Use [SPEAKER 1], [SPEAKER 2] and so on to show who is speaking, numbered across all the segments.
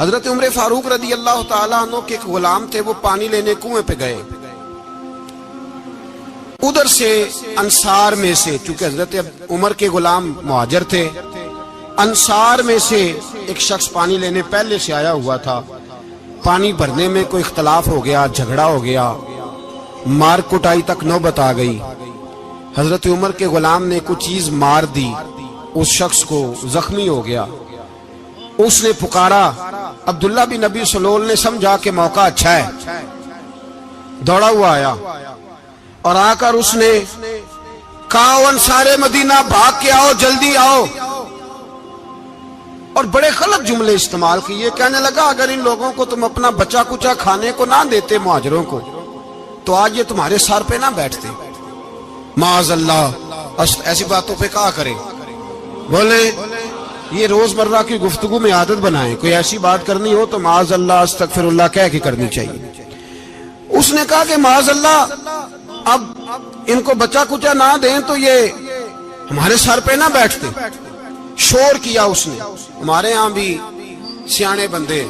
[SPEAKER 1] حضرت عمر فاروق رضی اللہ تعالیٰ عنہ کے ایک غلام تھے، وہ پانی لینے کنویں پہ گئے. ادھر سے انصار میں سے، چونکہ حضرت عمر کے غلام مہاجر تھے، انصار میں سے ایک شخص پانی لینے پہلے سے آیا ہوا تھا. پانی بھرنے میں کوئی اختلاف ہو گیا، جھگڑا ہو گیا، مار کٹائی تک نوبت آ گئی. حضرت عمر کے غلام نے کچھ چیز مار دی، اس شخص کو زخمی ہو گیا. اس نے پکارا، عبداللہ بن ابی سلول نے سمجھا کہ موقع اچھا ہے، دوڑا ہوا آیا اور آ کر اس نے کہا، انصار مدینہ بھاگ کے آؤ، جلدی آؤ. اور بڑے غلط جملے استعمال کیے. کہنے لگا اگر ان لوگوں کو تم اپنا بچا کچا کھانے کو نہ دیتے مہاجروں کو تو آج یہ تمہارے سر پہ نہ بیٹھتے. معاذ اللہ، ایسی باتوں پہ کہا کرے. بولے یہ روزمرہ کی گفتگو میں عادت بنائیں، کوئی ایسی بات کرنی ہو تو معاذ اللہ استغفر اللہ کہہ کے کرنی چاہیے. اس نے کہا کہ معاذ اللہ اب ان کو بچا کچا نہ دیں تو یہ ہمارے سر پہ نہ بیٹھتے. شور کیا اس نے. ہمارے ہاں بھی سیانے بندے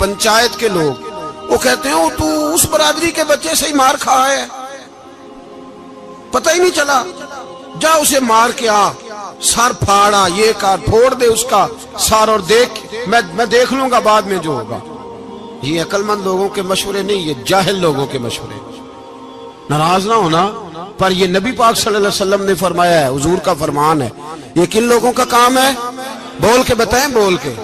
[SPEAKER 1] پنچایت کے لوگ وہ کہتے ہیں تو اس برادری کے بچے سے ہی مار کھا ہے، پتہ ہی نہیں چلا، جا اسے مار کے آ، سر پھاڑا، یہ کار پھوڑ دے اس کا سر اور دیکھ میں دیکھ لوں گا بعد میں جو ہوگا. یہ عقل مند لوگوں کے مشورے نہیں، یہ جاہل لوگوں کے مشورے. ناراض نہ ہونا، پر یہ نبی پاک صلی اللہ علیہ وسلم نے فرمایا ہے، حضور کا فرمان ہے. یہ کن لوگوں کا کام ہے؟ بول کے بتائیں، بول کے.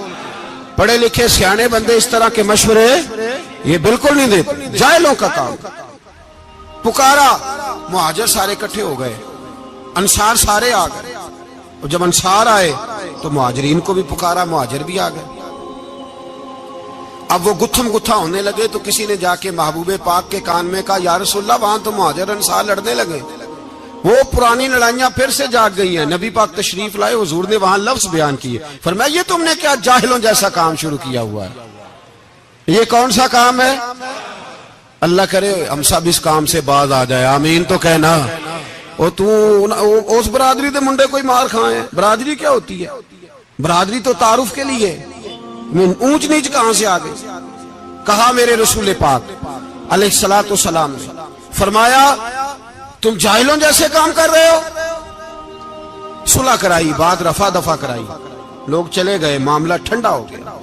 [SPEAKER 1] پڑھے لکھے سیانے بندے اس طرح کے مشورے یہ بالکل نہیں دیتے، جاہلوں کا کام. پکارا، مہاجر سارے اکٹھے ہو گئے، انصار سارے آ گئے. اور جب انصار آئے تو مہاجرین کو بھی پکارا، مہاجر بھی آ گئے. اب وہ گتھم گتھا ہونے لگے تو کسی نے جا کے محبوب پاک کے کان میں کہا، یا رسول اللہ وہاں تو مہاجر انصار لڑنے لگے. وہ پرانی لڑائیاں پھر سے جاگ گئی ہیں. نبی پاک تشریف لائے، حضور نے وہاں لفظ بیان کیے، فرمایا یہ تم نے کیا جاہلوں جیسا کام شروع کیا ہوا ہے؟ یہ کون سا کام ہے؟ اللہ کرے ہم سب اس کام سے باز آ جائے، آمین تو کہنا. اور تو اس برادری دے منڈے کوئی مار کھائے. برادری کیا ہوتی ہے؟ برادری تو تعارف کے لیے. اونچ نیچ کہاں سے آ گئی؟ کہا میرے رسول پاک علیہ الصلوۃ والسلام نے فرمایا تم جاہلوں جیسے کام کر رہے ہو. صلح کرائی، بات رفع دفع کرائی، لوگ چلے گئے، معاملہ ٹھنڈا ہو گیا.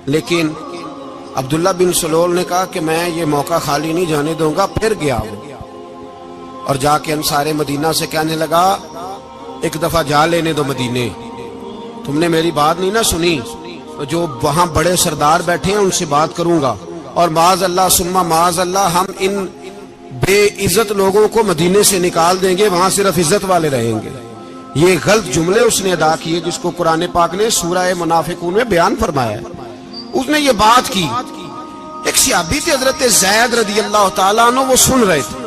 [SPEAKER 1] لیکن عبداللہ بن سلول نے کہا کہ میں یہ موقع خالی نہیں جانے دوں گا. پھر گیا وہ اور جا کے انصار مدینہ سے کہنے لگا، ایک دفعہ جا لینے دو مدینے، تم نے میری بات نہیں نہ سنی، جو وہاں بڑے سردار بیٹھے ہیں ان سے بات کروں گا، اور معاذ اللہ ثم معاذ اللہ ہم ان بے عزت لوگوں کو مدینے سے نکال دیں گے، وہاں صرف عزت والے رہیں گے. یہ غلط جملے اس نے ادا کیے جس کو قرآن پاک نے سورہ منافقون میں بیان فرمایا ہے. اس نے یہ بات کی. ایک صحابی تھے حضرت زید رضی اللہ تعالیٰ عنہ، وہ سن رہے تھے.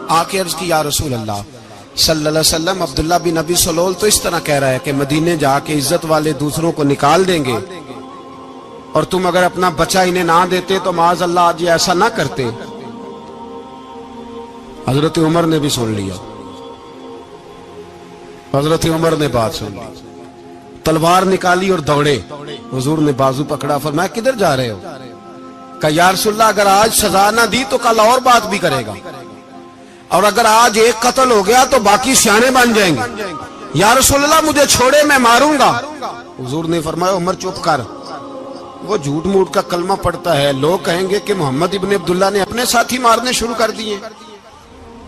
[SPEAKER 1] آ کے عرض کی، یا رسول اللہ صلی اللہ علیہ وسلم عبداللہ بن ابی سلول تو اس طرح کہہ رہا ہے کہ مدینے جا کے عزت والے دوسروں کو نکال دیں گے، اور تم اگر اپنا بچہ انہیں نہ دیتے تو معاذ اللہ آج یہ ایسا نہ کرتے. حضرت عمر نے بھی سن لیا. حضرت عمر نے بات سن لی، تلوار نکالی اور دوڑے. حضور نے بازو پکڑا، فرمایا کدھر جا رہے ہو؟ کہا یا رسول اللہ اگر آج سزا نہ دی تو کل اور بات بھی کرے گا، اور اگر آج ایک قتل ہو گیا تو باقی سیانے بن جائیں گے. یا رسول اللہ مجھے چھوڑے، میں ماروں گا. حضور نے فرمایا عمر چپ کر، وہ جھوٹ موٹ کا کلمہ پڑھتا ہے، لوگ کہیں گے کہ محمد ابن عبداللہ نے اپنے ساتھی مارنے شروع کر دیے.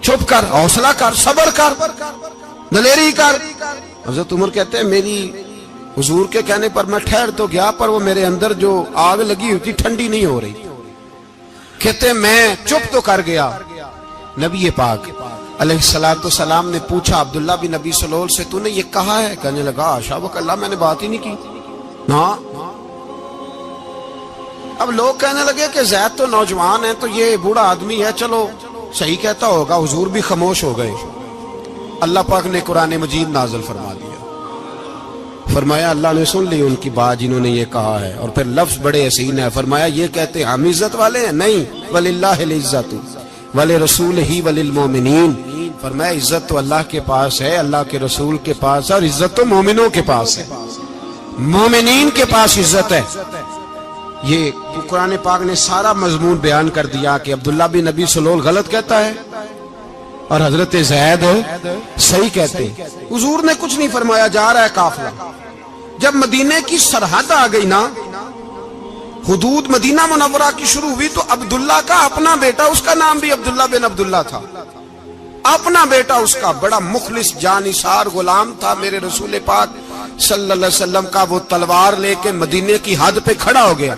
[SPEAKER 1] چپ کر، حوصلہ کر، صبر کر، دلیری کر. حضرت عمر کہتے ہیں میری حضور کے کہنے پر میں ٹھہر تو گیا، پر وہ میرے اندر جو آگ لگی ہوئی تھی ٹھنڈی نہیں ہو رہی. کہتے ہیں میں چپ تو کر گیا. نبی پاک علیہ الصلوۃ والسلام نے پوچھا عبداللہ بن ابی سلول سے، تو نے یہ کہا ہے؟ کہنے لگا حاشا وکلا، میں نے بات ہی نہیں کی. ہاں. اب لوگ کہنے لگے کہ زید تو نوجوان ہے تو یہ بوڑھا آدمی ہے، چلو صحیح کہتا ہوگا. حضور بھی خاموش ہو گئے. اللہ پاک نے قرآن مجید نازل فرما دیا. فرمایا اللہ نے سن لی ان کی بات جنہوں نے یہ کہا ہے. اور پھر لفظ بڑے حسین ہے، فرمایا یہ کہتے ہم عزت والے ہیں؟ نہیں، وللہ العزت ولرسولہ وللمؤمنین. فرمایا عزت تو اللہ کے پاس ہے، اللہ کے رسول کے پاس ہے، اور عزت تو مومنوں کے پاس ہے. مومنین کے پاس عزت ہے. یہ قرآن پاک نے سارا مضمون بیان کر دیا کہ عبداللہ بن نبی سلول غلط کہتا ہے اور حضرت زید صحیح کہتے. حضور نے کچھ نہیں فرمایا، جا رہا ہے قافلہ. جب مدینے کی سرحد آ گئی نا، حدود مدینہ منورہ کی شروع ہوئی، تو عبداللہ کا اپنا بیٹا، اس کا نام بھی عبداللہ بن عبداللہ تھا، اپنا بیٹا اس کا بڑا مخلص جانثار غلام تھا میرے رسول پاک صلی اللہ علیہ وسلم کا. وہ تلوار لے کے مدینے کی حد پہ کھڑا ہو گیا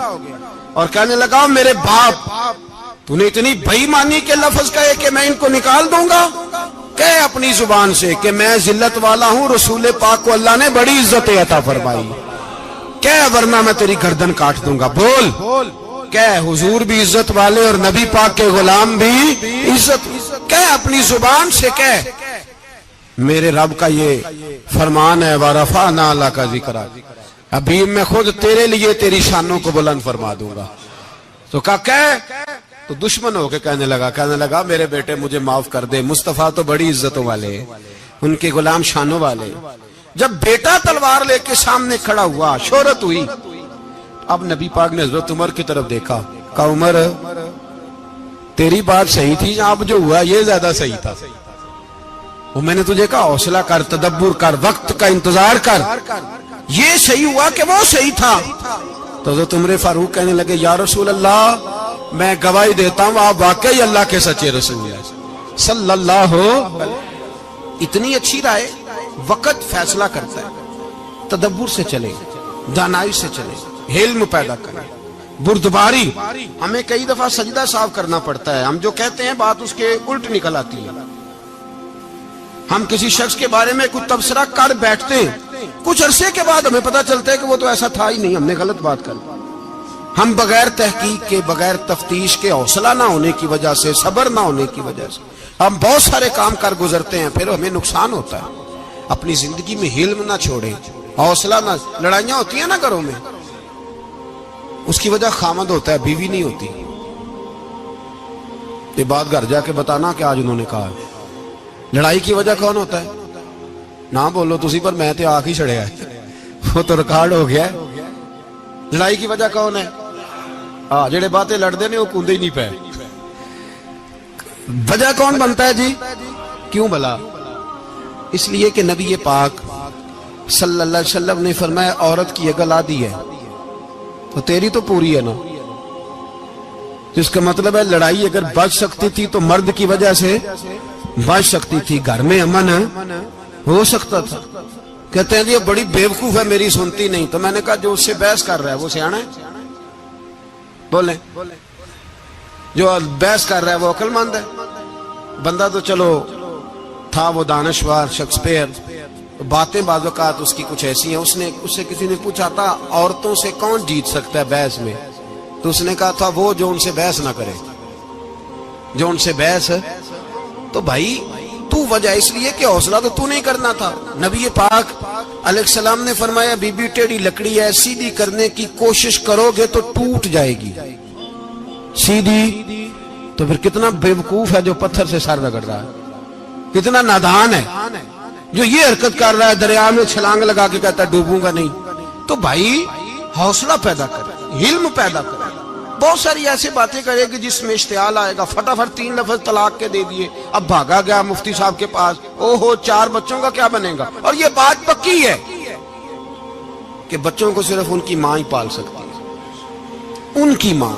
[SPEAKER 1] اور کہنے لگا میرے باپ، تو نے اتنی بے ایمانی کے لفظ کہے کہ میں ان کو نکال دوں گا. کہے اپنی زبان سے کہ میں ذلت والا ہوں، رسول پاک کو اللہ نے بڑی عزت عطا فرمائی، کہے ورنہ میں تیری گردن کاٹ دوں گا. بول. کہے حضور بھی عزت والے اور نبی پاک کے غلام بھی عزت. کہے اپنی زبان سے کہے میرے رب کا یہ فرمان ہے وَرَفَعْنَا لَكَ ذِكْرَكَ، ابھی میں خود تیرے لیے تیری شانوں کو بلند فرما دوں گا. تو کہے تو دشمن ہو کے کہنے لگا میرے بیٹے مجھے معاف کر دے، مصطفیٰ تو بڑی عزتوں والے ہیں، ان کے غلام شانوں والے. جب بیٹا تلوار لے کے سامنے کھڑا ہوا، شہرت ہوئی. اب نبی پاک نے حضرت عمر کی طرف دیکھا، کہا عمر تیری بات صحیح تھی، اب جو ہوا یہ زیادہ صحیح تھا. وہ میں نے تجھے کہا حوصلہ کر، تدبر کر، وقت کا انتظار کر، یہ صحیح ہوا کہ وہ صحیح تھا. تو حضرت عمر فاروق کہنے لگے یا رسول اللہ میں گواہی دیتا ہوں آپ واقعی اللہ کے سچے رسول ہیں صلی اللہ علیہ. اتنی اچھی رائے. وقت فیصلہ کرتا ہے، تدبر سے چلے، دانائی سے چلے، علم پیدا کریں. بردباری، ہمیں کئی دفعہ سجدہ صاف کرنا پڑتا ہے، ہم جو کہتے ہیں بات اس کے الٹ نکل آتی ہے. ہم کسی شخص کے بارے میں کچھ تبصرہ کر بیٹھتے ہیں، کچھ عرصے کے بعد ہمیں پتہ چلتا ہے کہ وہ تو ایسا تھا ہی نہیں، ہم نے غلط بات کر. ہم بغیر تحقیق کے، بغیر تفتیش کے، حوصلہ نہ ہونے کی وجہ سے، صبر نہ ہونے کی وجہ سے ہم بہت سارے کام کر گزرتے ہیں، پھر ہمیں نقصان ہوتا ہے. اپنی زندگی میں حلم نہ چھوڑیں، حوصلہ نہ. لڑائیاں ہوتی ہیں نا گھروں میں، اس کی وجہ خامد ہوتا ہے، بیوی نہیں ہوتی. یہ بات گھر جا کے بتانا کہ آج انہوں نے کہا. لڑائی کی وجہ کون ہوتا ہے؟ نہ بولو تسی، پر میں تے آنکھ ہی چھڑے ہے، وہ تو ریکارڈ ہو گیا ہے. لڑائی کی وجہ کون ہے؟ جڑے باتیں لڑتے ہیں وہ کوندے ہی نہیں پے. وجہ کون بنتا ہے جی؟ کیوں بلا؟ اس لیے کہ نبی پاک صلی اللہ علیہ وسلم نے فرمایا عورت کی عقل آدھی ہے تو تیری تو پوری ہے نا. جس کا مطلب ہے لڑائی اگر بچ سکتی تھی تو مرد کی وجہ سے بچ سکتی تھی، گھر میں امن ہو سکتا تھا. کہتے ہیں یہ بڑی بیوقوف ہے، میری سنتی نہیں. تو میں نے کہا جو اس سے بحث کر رہا ہے وہ سیانا ہے؟ بولیں. جو بحث کر رہا ہے وہ عقل مند ہے؟ بندہ تو چلو تھا وہ دانشور شیکسپیئر، باتیں بعض اوقات اس کی کچھ ایسی ہیں. اس سے کسی نے پوچھا تھا عورتوں سے کون جیت سکتا ہے بحث میں، تو اس نے کہا تھا وہ جو ان سے بحث نہ کرے، جو ان سے بحث. تو بھائی تو وجہ اس لیے کہ حوصلہ تو نہیں کرنا تھا. نبی پاک علیہ السلام نے فرمایا بی بی ٹیڑھی لکڑی ہے، سیدھی کرنے کی کوشش کرو گے تو ٹوٹ جائے گی. سیدھی تو پھر کتنا بیوقوف ہے جو پتھر سے سر رگڑ رہا ہے، کتنا نادان ہے جو یہ حرکت کر رہا ہے، دریا میں چھلانگ لگا کے کہتا ہے ڈوبوں گا نہیں. تو بھائی حوصلہ پیدا کرے، علم پیدا کرے. بہت ساری ایسی باتیں کرے گی جس میں اشتعال آئے گا، فٹافٹ 3 لفظ طلاق کے دے دیے، اب بھاگا گیا مفتی صاحب کے پاس، اوہو 4 بچوں کا کیا بنے گا. اور یہ بات پکی ہے کہ بچوں کو صرف ان کی ماں ہی پال سکتی ہے، ان کی ماں.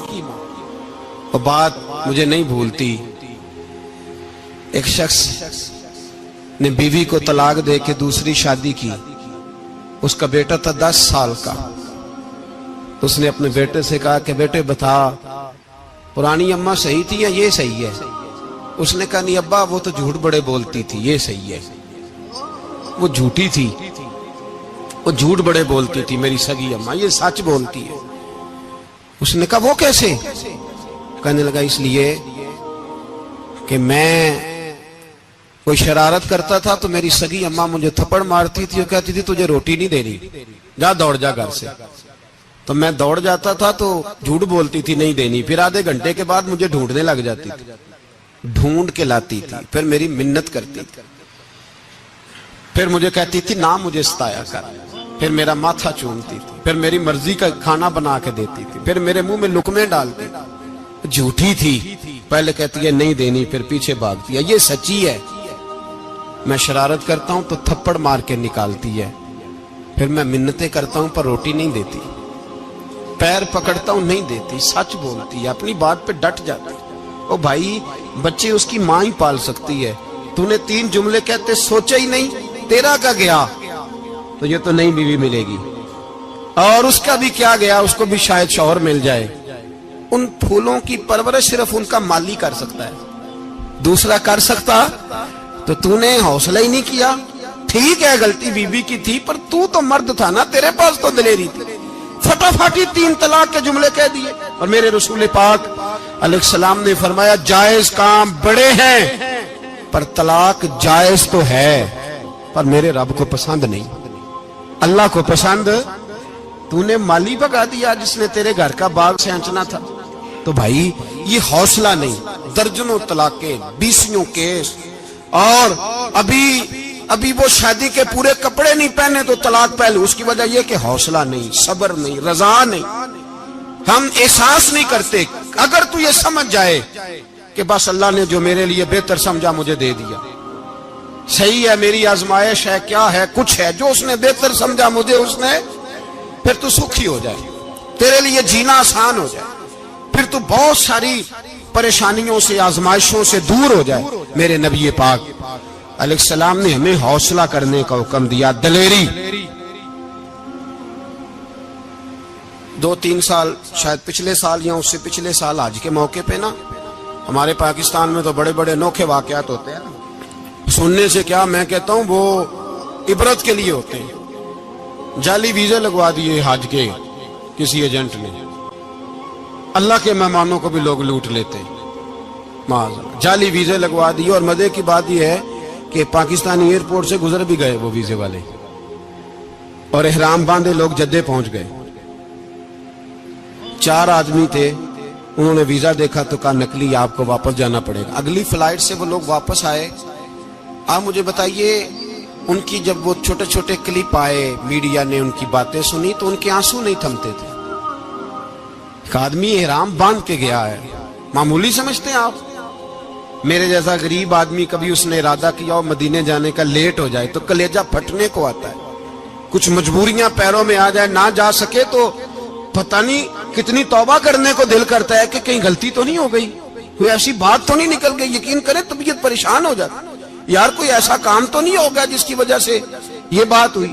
[SPEAKER 1] اور بات مجھے نہیں بھولتی، ایک شخص نے بیوی کو طلاق دے کے دوسری شادی کی. اس کا بیٹا تھا 10 سال کا. اس نے اپنے بیٹے سے کہا کہ بیٹے بتا پرانی اماں صحیح تھی یا یہ صحیح ہے؟ اس نے کہا نہیں ابا وہ تو جھوٹ بڑے بولتی تھی، یہ صحیح ہے. وہ جھوٹی تھی، وہ جھوٹ بڑے بولتی تھی میری سگی اماں، یہ سچ بولتی ہے. اس نے کہا وہ کیسے؟ کہنے لگا اس لیے کہ میں کوئی شرارت کرتا تھا تو میری سگی اماں مجھے تھپڑ مارتی تھی اور کہتی تھی تجھے روٹی نہیں دینی، جا دوڑ جا گھر سے. تو میں دوڑ جاتا تھا تو جھوٹ بولتی تھی نہیں دینی، پھر آدھے گھنٹے کے بعد مجھے ڈھونڈنے لگ جاتی تھی، ڈھونڈ کے لاتی تھی، پھر میری منت کرتی تھی، پھر مجھے کہتی تھی نہ مجھے ستایا کر. پھر میرا ماتھا چومتی تھی، پھر میری مرضی کا کھانا بنا کے دیتی تھی، پھر میرے منہ میں لقمے ڈالتی تھی۔ جھوٹی تھی، پہلے کہتی ہے نہیں دینی، پھر پیچھے بھاگتی ہے۔ یہ سچی ہے، میں شرارت کرتا ہوں تو تھپڑ مار کے نکالتی ہے، پھر میں منتیں کرتا ہوں پر روٹی نہیں دیتی، پیر پکڑتا ہوں نہیں دیتی، سچ بولتی ہے، اپنی بات پہ ڈٹ جاتی ہے۔ او بھائی، بچے اس کی ماں ہی پال سکتی ہے، تو نے 3 جملے کہتے سوچا ہی نہیں، تیرا کا گیا تو یہ تو نئی بیوی ملے گی، اور اس کا بھی کیا گیا، اس کو بھی شاید شوہر مل جائے۔ ان پھولوں کی پرورش صرف ان کا مالی کر سکتا ہے، دوسرا کر سکتا تو نے حوصلہ ہی نہیں کیا۔ ٹھیک ہے غلطی بیوی کی تھی، پر تو مرد تھا نا، تیرے پاس تو دلیری تھی، فٹافٹ 3 طلاق کے جملے کہہ دیے۔ اور میرے رسول پاک علیہ السلام نے فرمایا جائز کام بڑے ہیں، پر طلاق جائز تو ہے، پر میرے رب کو پسند نہیں، اللہ کو پسند۔ تو نے مالی بگا دیا جس نے تیرے گھر کا باغ سینچنا تھا۔ تو بھائی یہ حوصلہ نہیں، درجنوں طلاقیں، 20 کیس، اور ابھی وہ شادی کے پورے کپڑے نہیں پہنے تو طلاق پہلے۔ اس کی وجہ یہ کہ حوصلہ نہیں، صبر نہیں، رضا نہیں، ہم احساس نہیں کرتے۔ اگر تو یہ سمجھ جائے کہ بس اللہ نے جو میرے لیے بہتر سمجھا مجھے دے دیا، صحیح ہے، میری آزمائش ہے، کیا ہے، کچھ ہے جو اس نے بہتر سمجھا مجھے، اس نے، پھر تو سکھی ہو جائے، تیرے لیے جینا آسان ہو جائے، پھر تو بہت ساری پریشانیوں سے، آزمائشوں سے دور ہو جائے۔ میرے نبی پاک علیہ السلام نے ہمیں حوصلہ کرنے کا حکم دیا، دلیری۔ 2-3 سال، شاید پچھلے سال یا اس سے پچھلے سال حج کے موقع پہ نا، ہمارے پاکستان میں تو بڑے بڑے انوکھے واقعات ہوتے ہیں، سننے سے کیا، میں کہتا ہوں وہ عبرت کے لیے ہوتے ہیں۔ جعلی ویزے لگوا دیے حج کے کسی ایجنٹ نے، اللہ کے مہمانوں کو بھی لوگ لوٹ لیتے ہیں، معاذ، جعلی ویزے لگوا دیے۔ اور مزے کی بات یہ ہے کہ پاکستانی ایئرپورٹ سے گزر بھی گئے وہ ویزے والے، اور احرام باندھے لوگ جدے پہنچ گئے۔ 4 آدمی تھے، انہوں نے ویزا دیکھا تو کہا نکلی، آپ کو واپس جانا پڑے گا۔ اگلی فلائٹ سے وہ لوگ واپس آئے۔ آپ مجھے بتائیے، ان کی جب وہ چھوٹے چھوٹے کلپ آئے، میڈیا نے ان کی باتیں سنی تو ان کے آنسو نہیں تھمتے تھے۔ ایک آدمی احرام باندھ کے گیا ہے، معمولی سمجھتے ہیں آپ؟ میرے جیسا غریب آدمی کبھی اس نے ارادہ کیا اور مدینے جانے کا لیٹ ہو جائے تو کلیجہ پھٹنے کو آتا ہے، کچھ مجبوریاں پیروں میں آ جائے، نہ جا سکے تو پتہ نہیں کتنی توبہ کرنے کو دل کرتا ہے کہ کہیں غلطی تو نہیں ہو گئی، کوئی ایسی بات تو نہیں نکل گئی۔ یقین کریں طبیعت پریشان ہو جاتی، یار کوئی ایسا کام تو نہیں ہوگا جس کی وجہ سے یہ بات ہوئی۔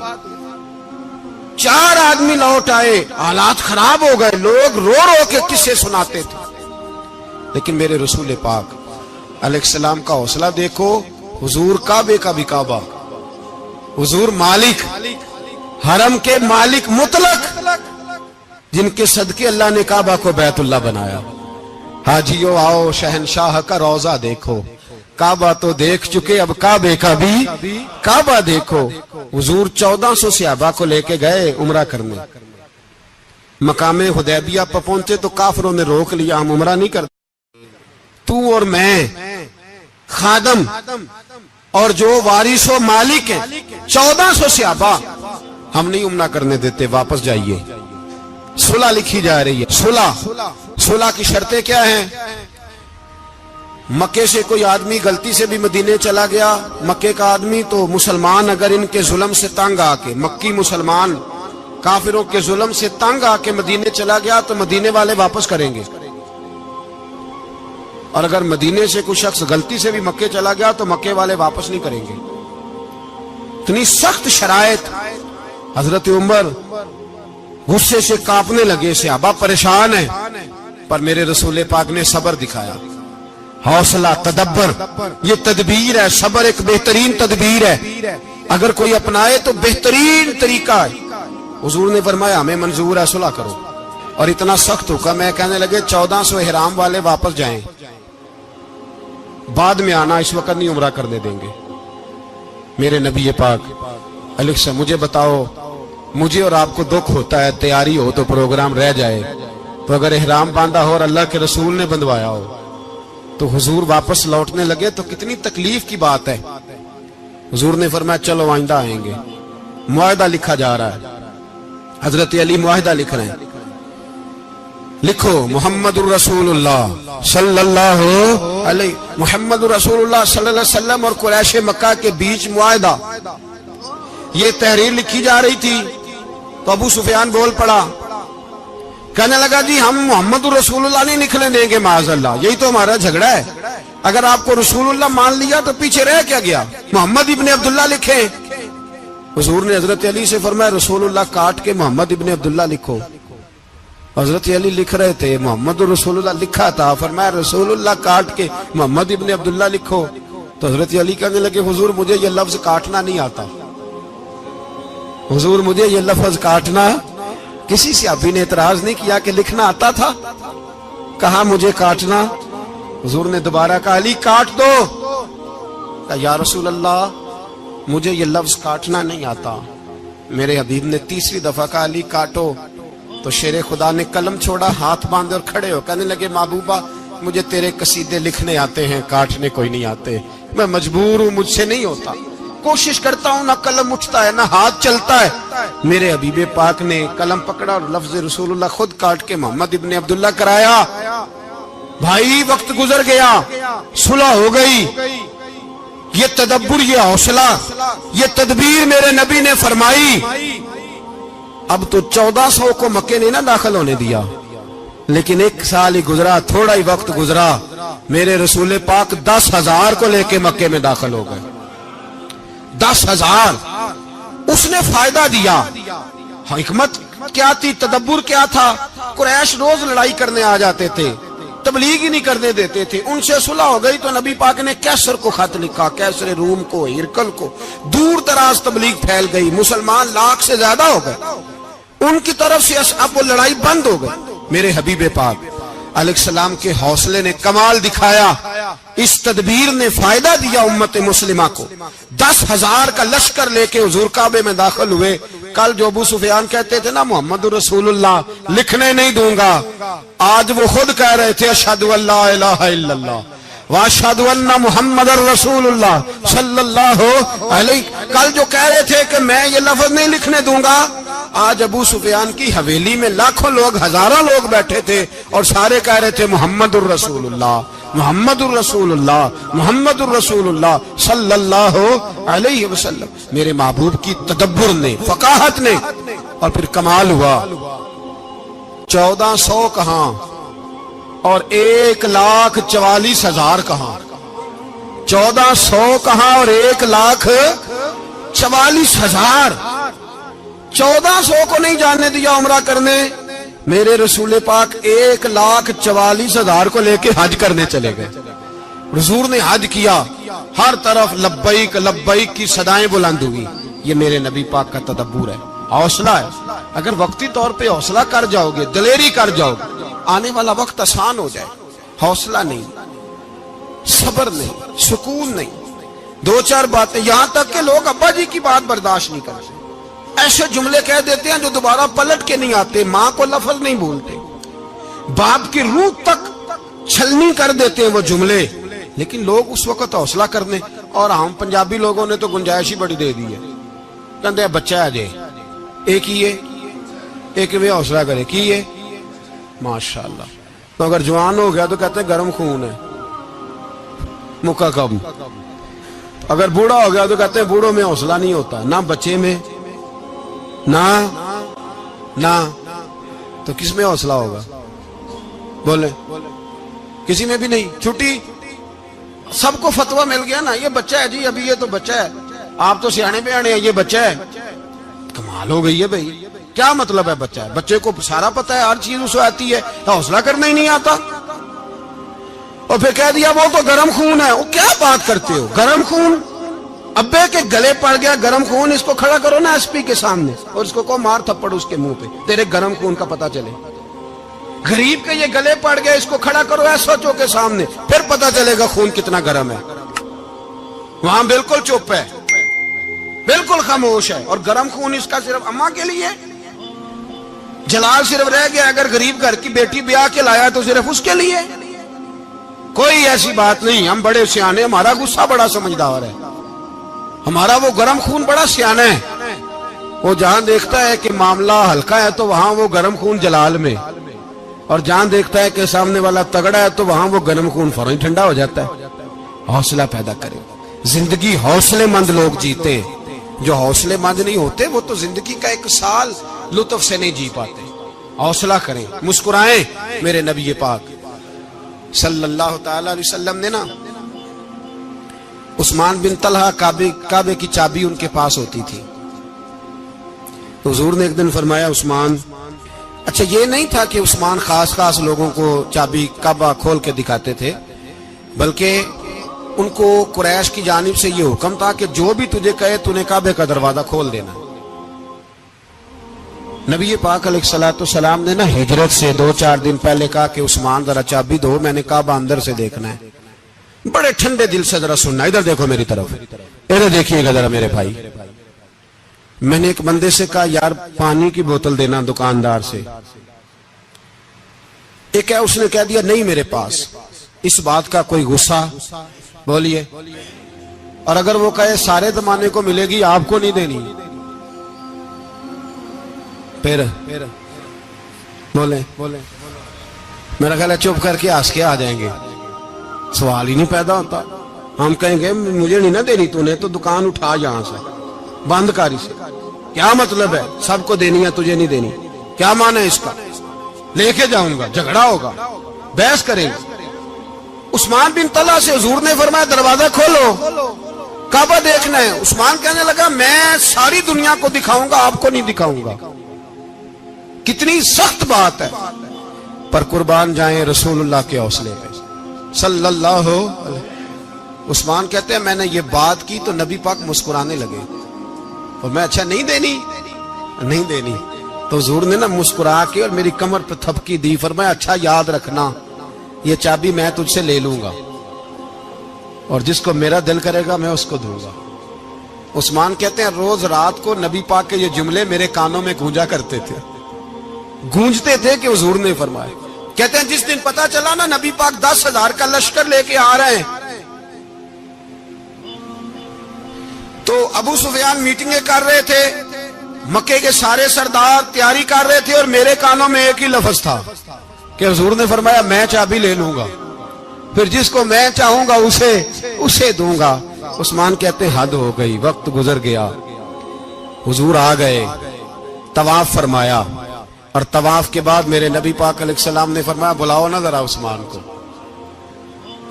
[SPEAKER 1] 4 آدمی لوٹ آئے، حالات خراب ہو گئے، لوگ رو رو کے قصے سناتے تھے، لیکن میرے رسول پاک علیہ السلام کا حوصلہ دیکھو۔ حضور کعبے کا بھی کعبہ، حضور مالک، حرم کے مالک مطلق، جن کے صدقے اللہ نے کعبہ کو بیت اللہ بنایا۔ حاجیو آؤ شہنشاہ کا روضہ دیکھو، کعبہ تو دیکھ چکے، اب کعبے کا بھی کعبہ دیکھو۔ حضور 1400 صحابہ کو لے کے گئے عمرہ کرنے، مقام حدیبیہ پر پہنچے تو کافروں نے روک لیا، ہم عمرہ نہیں کرتے، تو اور میں خادم اور جو وارث و مالک ہیں 1400 صحابہ، ہم نہیں عمرہ کرنے دیتے، واپس جائیے۔ صلح لکھی جا رہی ہے، صلح کی شرطیں کیا ہیں؟ مکے سے کوئی آدمی غلطی سے بھی مدینے چلا گیا، مکے کا آدمی تو مسلمان اگر ان کے ظلم سے تنگ آ کے، مکی مسلمان کافروں کے ظلم سے تنگ آ کے مدینے چلا گیا تو مدینے والے واپس کریں گے، اور اگر مدینے سے کوئی شخص غلطی سے بھی مکے چلا گیا تو مکے والے واپس نہیں کریں گے۔ اتنی سخت شرائط، حضرت عمر غصے سے کانپنے لگے، صحابہ پریشان ہیں، پر میرے رسول پاک نے صبر دکھایا، حوصلہ، تدبر، یہ تدبیر ہے، صبر ایک بہترین تدبیر ہے، اگر کوئی اپنائے تو بہترین طریقہ ہے۔ حضور نے فرمایا ہمیں منظور ہے، صلح کرو، اور اتنا سخت حکم ہے، کہنے لگے 1400 احرام والے واپس جائیں، بعد میں آنا، اس وقت نہیں عمرہ کرنے دیں گے۔ میرے نبی پاک علیہ السلام، مجھے بتاؤ، مجھے اور آپ کو دکھ ہوتا ہے تیاری ہو تو پروگرام رہ جائے، تو اگر احرام باندھا ہو اور اللہ کے رسول نے بندھوایا ہو تو حضور واپس لوٹنے لگے تو کتنی تکلیف کی بات ہے۔ حضور نے فرمایا چلو آئندہ آئیں گے، معاہدہ لکھا جا رہا ہے، حضرت علی معاہدہ لکھ رہے ہیں، لکھو محمد الرسول اللہ صلی اللہ علیہ محمد الرسول اللہ صلی اللہ علیہ وسلم اور قریش مکہ کے بیچ معاہدہ. یہ تحریر لکھی جا رہی تھی تو ابو سفیان بول پڑا، کہنے لگا جی ہم محمد الرسول اللہ نہیں لکھنے دیں گے معاذ اللہ، یہی تو ہمارا جھگڑا ہے. اگر آپ کو رسول اللہ مان لیا تو پیچھے رہ کیا گیا، محمد ابن عبداللہ لکھیں. حضور نے حضرت علی سے فرمایا رسول اللہ کاٹ کے محمد ابن عبداللہ لکھو. حضرت علی لکھ رہے تھے، محمد رسول اللہ لکھا تھا، فرمایا رسول اللہ کاٹ کے محمد ابن عبداللہ لکھو. تو حضرت علی کہنے لگے حضور مجھے یہ لفظ کاٹنا نہیں آتا، حضور مجھے یہ لفظ کاٹنا. کسی صحابی نے اعتراض نہیں کیا کہ لکھنا آتا تھا، کہا مجھے کاٹنا. حضور نے دوبارہ کہا علی کاٹ دو. کہا یا رسول اللہ مجھے یہ لفظ کاٹنا نہیں آتا. میرے حبیب نے تیسری دفعہ کہا علی کاٹو. تو شیر خدا نے قلم چھوڑا، ہاتھ باندھے اور کھڑے ہو کہنے لگے محبوبہ مجھے تیرے قصیدے لکھنے آتے ہیں، کاٹنے کوئی نہیں آتے. میں مجبور ہوں، مجھ سے نہیں ہوتا. کوشش کرتا ہوں، نہ قلم اٹھتا ہے نہ ہاتھ چلتا ہے. میرے حبیب پاک نے قلم پکڑا اور لفظ رسول اللہ خود کاٹ کے محمد ابن عبداللہ کرایا. بھائی وقت گزر گیا، صلح ہو گئی. یہ تدبر، یہ حوصلہ، یہ تدبیر میرے نبی نے فرمائی. اب تو 1400 کو مکے نے نہ داخل ہونے دیا، لیکن 1 سال ہی گزرا، تھوڑا ہی وقت گزرا، میرے رسول پاک 10,000 کو لے کے مکے میں داخل ہو گئے. 10,000 اس نے فائدہ دیا. حکمت کیا تھی، تدبر کیا تھا؟ قریش روز لڑائی کرنے آ جاتے تھے، تبلیغ ہی نہیں کرنے دیتے تھے. ان سے صلح ہو گئی تو نبی پاک نے کیسر کو خط لکھا، کیسر روم کو، ہرکل کو. دور دراز تبلیغ پھیل گئی، مسلمان 1,00,000 سے زیادہ ہو گئے. ان کی طرف سے اب وہ لڑائی بند ہو گئی. میرے حبیب پاک علیہ السلام کے حوصلے نے کمال دکھایا، اس تدبیر نے فائدہ دیا امت مسلمہ کو. 10,000 کا لشکر لے کے حضور کعبے میں داخل ہوئے. کل جو ابو سفیان کہتے تھے نا محمد رسول اللہ لکھنے نہیں دوں گا، آج وہ خود کہہ رہے تھے اشہدو ان لا الہ الا اللہ واشہدو ان محمد رسول اللہ صلی اللہ علیہ. کل جو کہہ رہے تھے کہ میں یہ لفظ نہیں لکھنے دوں گا، آج ابو سفیان کی حویلی میں لاکھوں لوگ، ہزاروں لوگ بیٹھے تھے اور سارے کہہ رہے تھے محمد الرسول اللہ محمد الرسول اللہ محمد الرسول اللہ صلی اللہ علیہ وسلم. میرے محبوب کی تدبر نے، فقاہت نے، اور پھر کمال ہوا. 1400 کہاں اور 1,44,000 کہاں، 1400 کہاں اور 1,44,000. 1400 کو نہیں جانے دیا عمرہ کرنے. میرے رسول پاک 1,44,000 کو لے کے حج کرنے چلے گئے. حضور نے حج کیا، ہر طرف لبیک لبیک کی صدائیں بلند ہوئی. یہ میرے نبی پاک کا تدبر ہے، حوصلہ ہے. اگر وقتی طور پہ حوصلہ کر جاؤ گے، دلیری کر جاؤ گے، آنے والا وقت آسان ہو جائے. حوصلہ نہیں، صبر نہیں، سکون نہیں. 2-4 باتیں، یہاں تک کہ لوگ ابا جی کی بات برداشت نہیں کرتے، ایسے جملے کہہ دیتے ہیں جو دوبارہ پلٹ کے نہیں آتے. ماں کو لفظ نہیں بولتے، باپ کی روح تک چھلنی کر دیتے ہیں وہ جملے. لیکن لوگ اس وقت حوصلہ کرنے، اور ہم پنجابی لوگوں نے تو گنجائش ہی بڑی دے دی ہے. کہتے ہیں بچہ ہے جے ایک ہی ہے، ایک میں حوصلہ کرے کی ہے ماشاءاللہ. تو اگر جوان ہو گیا تو کہتے ہیں گرم خون ہے مکہ کم. اگر بوڑھا ہو گیا تو کہتے ہیں بوڑھوں میں حوصلہ نہیں ہوتا، نہ بچے میں نہ تو کس میں حوصلہ ہوگا؟ بولے کسی میں بھی نہیں. چھٹی سب کو فتویٰ مل گیا نا، یہ بچہ ہے جی، ابھی یہ تو بچہ ہے، آپ تو سیانے بیانے ہیں، یہ بچہ ہے. کمال ہو گئی ہے بھائی. کیا مطلب ہے بچہ ہے؟ بچے کو سارا پتہ ہے، ہر چیز اسے آتی ہے، حوصلہ کرنا ہی نہیں آتا. اور پھر کہہ دیا وہ تو گرم خون ہے. وہ کیا بات کرتے ہو؟ گرم خون ابے کے گلے پڑ گیا گرم خون، اس کو کھڑا کرو نا ایس پی کے سامنے اور اس کو مار تھپڑ اس کے منہ پہ، تیرے گرم خون کا پتہ چلے. غریب کے یہ گلے پڑ گیا، اس کو کھڑا کرو ایس او کے سامنے، پھر پتہ چلے گا خون کتنا گرم ہے. وہاں بالکل چپ ہے، بالکل خاموش ہے. اور گرم خون اس کا صرف اماں کے لیے. جلال صرف رہ گیا اگر غریب گھر کی بیٹی بیاہ کے لایا تو صرف اس کے لیے. کوئی ایسی بات نہیں. ہم بڑے سیانے، ہمارا غصہ بڑا سمجھدار ہے، ہمارا وہ گرم خون بڑا سیانا ہے. وہ جہاں دیکھتا ہے کہ معاملہ ہلکا ہے تو وہاں وہ گرم خون جلال میں، اور جہاں دیکھتا ہے کہ سامنے والا تگڑا ہے تو وہاں وہ گرم خون فوراً ٹھنڈا ہو جاتا ہے۔ حوصلہ پیدا کرے، زندگی حوصلے مند لوگ جیتے ہیں، جو حوصلے مند نہیں ہوتے وہ تو زندگی کا ایک سال لطف سے نہیں جی پاتے۔ حوصلہ کریں، مسکرائیں۔ میرے نبی پاک صلی اللہ تعالی علیہ وسلم نے نا عثمان بن طلحہ کعبے کی چابی ان کے پاس ہوتی تھی، حضور نے ایک دن فرمایا عثمان، اچھا یہ نہیں تھا کہ عثمان خاص لوگوں کو چابی کعبہ کھول کے دکھاتے تھے، بلکہ ان کو قریش کی جانب سے یہ حکم تھا کہ جو بھی تجھے کہے تو نے کعبے کا دروازہ کھول دینا۔ نبی پاک علیہ الصلوۃ والسلام نے نا ہجرت سے 2-4 دن پہلے کہا کہ عثمان ذرا چابی دو، میں نے کعبہ اندر سے دیکھنا ہے۔ بڑے ٹھنڈے دل سے ذرا سننا، ادھر دیکھو میری طرف، ادھر دیکھیے گا ذرا میرے بھائی۔ میں نے ایک بندے سے کہا یار پانی کی بوتل دینا دکاندار سے، ایک ہے اس نے کہہ دیا نہیں میرے پاس۔ اس بات کا کوئی غصہ بولیے، اور اگر وہ کہے سارے زمانے کو ملے گی آپ کو نہیں دینی، پھر بولے میرا خیال ہے چپ کر کے ہنس کے آ جائیں گے، سوال ہی نہیں پیدا ہوتا۔ ہم کہیں گے مجھے نہیں نہ دینی، تو نے تو دکان اٹھا یہاں سے بند کاری سے، کیا مطلب ہے سب کو دینی ہے تجھے نہیں دینی، کیا معنی ہے اس کا؟ لے کے جاؤں گا، جھگڑا ہوگا، بحث کریں گے۔ عثمان بن طلحہ سے حضور نے فرمایا دروازہ کھولو، کعبہ دیکھنا ہے۔ عثمان کہنے لگا میں ساری دنیا کو دکھاؤں گا، آپ کو نہیں دکھاؤں گا۔ کتنی سخت بات ہے، پر قربان جائیں رسول اللہ کے حوصلے پہ صلی اللہ علیہ۔ عثمان کہتے ہیں میں نے یہ بات کی تو نبی پاک مسکرانے لگے، اور میں اچھا نہیں دینی، تو حضور نے نا مسکرا کے اور میری کمر پہ تھپکی دی، فرمایا اچھا یاد رکھنا یہ چابی میں تجھ سے لے لوں گا، اور جس کو میرا دل کرے گا میں اس کو دوں گا۔ عثمان کہتے ہیں روز رات کو نبی پاک کے یہ جملے میرے کانوں میں گونجتے تھے کہ حضور نے فرمایا۔ کہتے ہیں جس دن پتا چلا نا نبی پاک 10,000 کا لشکر لے کے آ رہے ہیں، تو ابو سفیان میٹنگیں کر رہے تھے، مکے کے سارے سردار تیاری کر رہے تھے، اور میرے کانوں میں ایک ہی لفظ تھا کہ حضور نے فرمایا میں چابی لے لوں گا، پھر جس کو میں چاہوں گا اسے دوں گا۔ عثمان کہتے ہیں حد ہو گئی، وقت گزر گیا، حضور آ گئے، طواف فرمایا، اور طواف کے بعد میرے نبی پاک علیہ السلام نے فرمایا بلاؤ نا ذرا عثمان کو۔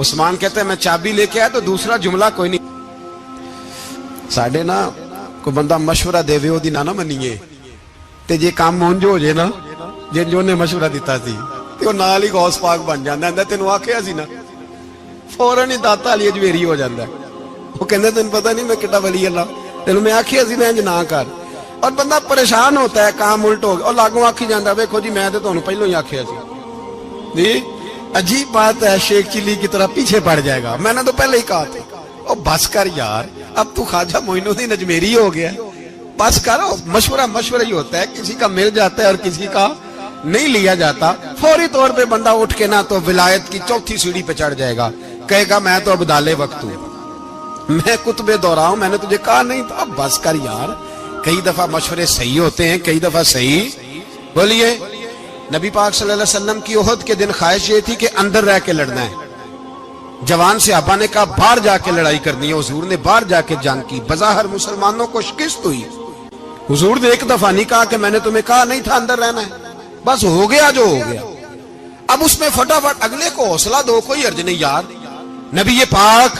[SPEAKER 1] عثمان کہتے ہیں میں چابی لے کے آیا تو دوسرا جملہ کوئی نہیں۔ ساڈے نا کوئی بندہ مشورہ دے وے اودی نہ منیے، تے جے کام مونج ہو جے نا، جن جو نے مشورہ دیتا سی تے او نال ہی غوث پاک بن جاندا ہے، تینوں آکھیا سی نا، فوراً ہی داتا علی اجمیری ہو جاندا ہے۔ وہ کہندے تینوں پتہ نہیں میں کڈا ولی اللہ، تینوں میں آکھیا سی میں انج نہ کر، اور بندہ پریشان ہوتا ہے کام الٹ ہو گیا، اور لاگوں آکھی جاندا ویکھو جی میں تے تانوں پہلوں ہی آکھیا سی جی۔ عجیب بات ہے، شیخ چلی کی طرح پیچھے پڑ جائے گا، میں نے تو پہلے ہی کہا تھا۔ او بس کر یار، اب تو خواجہ معین الدین اجمیری ہو گیا، بس کرو۔ مشورہ ہی ہوتا ہے، کسی کا مل جاتا ہے اور کسی کا نہیں لیا جاتا۔ فوری طور پہ بندہ اٹھ کے نا تو ولایت کی 4تھی سیڑھی پہ چڑھ جائے گا، کہے گا میں تو ابدال وقت ہوں، میں کتب دورہ ہوں، میں نے تجھے کہا نہیں تھا۔ بس کر یار، کئی دفعہ مشورے صحیح ہوتے ہیں، کئی دفعہ صحیح۔ بولیے نبی پاک صلی اللہ علیہ وسلم کی احد کے دن خواہش یہ تھی کہ اندر رہ کے لڑنا ہے۔ جوان صحابہ نے کہا باہر جا کے لڑائی کرنی ہے، حضور نے باہر جا کے جنگ کی، بظاہر مسلمانوں کو شکست ہوئی۔ حضور نے ایک دفعہ نہیں کہا کہ میں نے تمہیں کہا نہیں تھا اندر رہنا ہے، بس ہو گیا جو ہو گیا۔ اب اس میں فٹافٹ اگلے کو حوصلہ دو، کوئی حرج نہیں یار۔ نبی پاک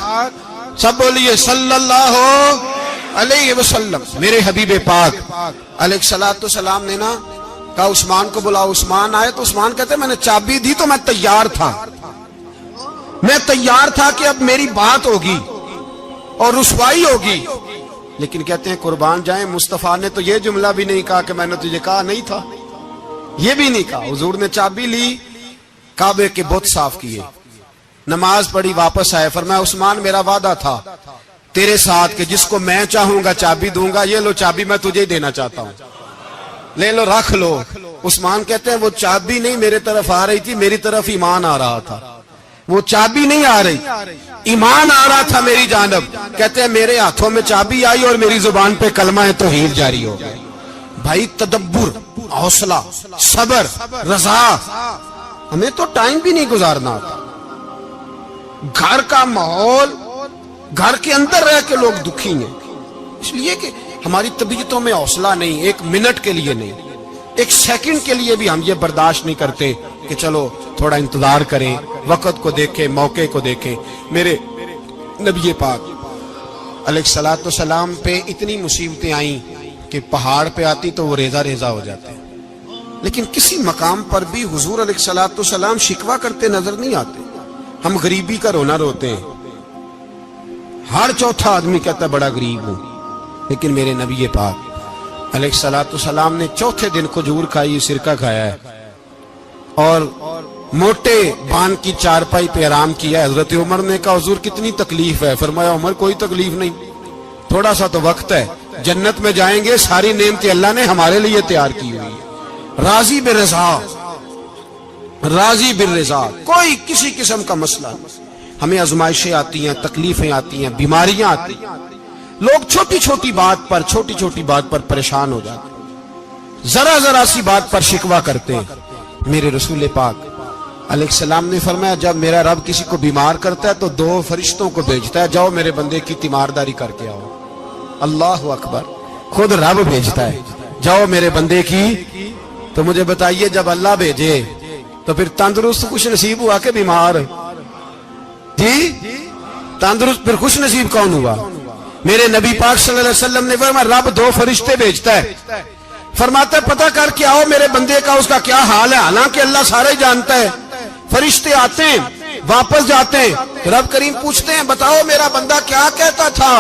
[SPEAKER 1] سب بولیے صلی اللہ علیہ وسلم، میرے حبیب پاک علیہ الصلوۃ والسلام نے نا کہا عثمان کو بلاؤ۔ عثمان آئے تو عثمان کہتے میں نے چابی دی تو میں تیار تھا کہ اب میری بات ہوگی اور رسوائی ہوگی، لیکن کہتے ہیں قربان جائیں مصطفیٰ نے تو یہ جملہ بھی نہیں کہا کہ میں نے تجھے کہا نہیں تھا، یہ بھی نہیں کہا۔ حضور نے چابی لی، کعبے کے بت صاف کیے، نماز پڑھی، واپس آئے، فرمایا عثمان میرا وعدہ تھا تیرے ساتھ کہ جس کو میں چاہوں گا چابی دوں گا، یہ لو چابی میں تجھے دینا چاہتا ہوں، لے لو رکھ لو۔ عثمان کہتے ہیں وہ چابی نہیں میرے طرف آ رہی تھی، میری طرف ایمان آ رہا تھا، وہ چابی نہیں آ رہی، ایمان آ رہا تھا میری جانب۔ کہتے ہیں میرے ہاتھوں میں چابی آئی اور میری زبان پہ کلمہ توحید جاری ہو گیا۔ بھائی تدبر، حوصلہ، صبر، رضا، ہمیں تو ٹائم بھی نہیں گزارنا آتا. گھر کا ماحول، گھر کے اندر رہ کے لوگ دکھی ہیں، اس لیے کہ ہماری طبیعتوں میں حوصلہ نہیں، ایک منٹ کے لیے نہیں، ایک سیکنڈ کے لیے بھی ہم یہ برداشت نہیں کرتے کہ چلو تھوڑا انتظار کریں، وقت کو دیکھیں، موقع کو دیکھیں. میرے نبی پاک علیہ الصلوۃ والسلام پہ اتنی مصیبتیں آئیں کہ پہاڑ پہ آتی تو وہ ریزہ ریزہ ہو جاتے ہیں، لیکن کسی مقام پر بھی حضور علیہ الصلوۃ والسلام شکوہ کرتے نظر نہیں آتے. ہم غریبی کا رونا روتے ہیں، ہر چوتھا آدمی کہتا ہے بڑا غریب ہوں، لیکن میرے نبی پاک علیہ الصلوۃ والسلام نے چوتھے دن کھجور کھائی، سرکہ کھایا ہے اور موٹے بان کی چارپائی پہ آرام کیا ہے. حضرت عمر نے کہا حضور کتنی تکلیف ہے؟ فرمایا عمر کوئی تکلیف نہیں، تھوڑا سا تو وقت ہے، جنت میں جائیں گے، ساری نعمتیں اللہ نے ہمارے لیے تیار کی ہوئی ہے. راضی بالرضا، راضی بالرضا، کوئی کسی قسم کا مسئلہ نہیں. ہمیں آزمائشیں آتی ہیں، تکلیفیں آتی ہیں، بیماریاں آتی ہیں، لوگ چھوٹی چھوٹی بات پر پریشان ہو جاتے ہیں، ذرا ذرا سی بات پر شکوہ کرتے ہیں. میرے رسول پاک علیہ السلام نے فرمایا جب میرا رب کسی کو بیمار کرتا ہے تو 2 فرشتوں کو بھیجتا ہے، جاؤ میرے بندے کی تیمارداری کر کے آؤ. اللہ اکبر، خود رب بھیجتا ہے، جاؤ میرے بندے کی. تو مجھے بتائیے جب اللہ بھیجے تو پھر تندرست خوش نصیب ہوا کہ بیمار؟ جی تندرست پھر خوش نصیب کون ہوا؟ میرے نبی پاک صلی اللہ علیہ وسلم نے فرمایا رب 2 فرشتے بھیجتا ہے، فرماتا ہے پتہ کر کے آؤ میرے بندے کا اس کا کیا حال ہے، حالانکہ اللہ سارا ہی جانتا ہے. فرشتے آتے ہیں، واپس جاتے ہیں، رب کریم پوچھتے ہیں بتاؤ میرا بندہ کیا کہتا تھا؟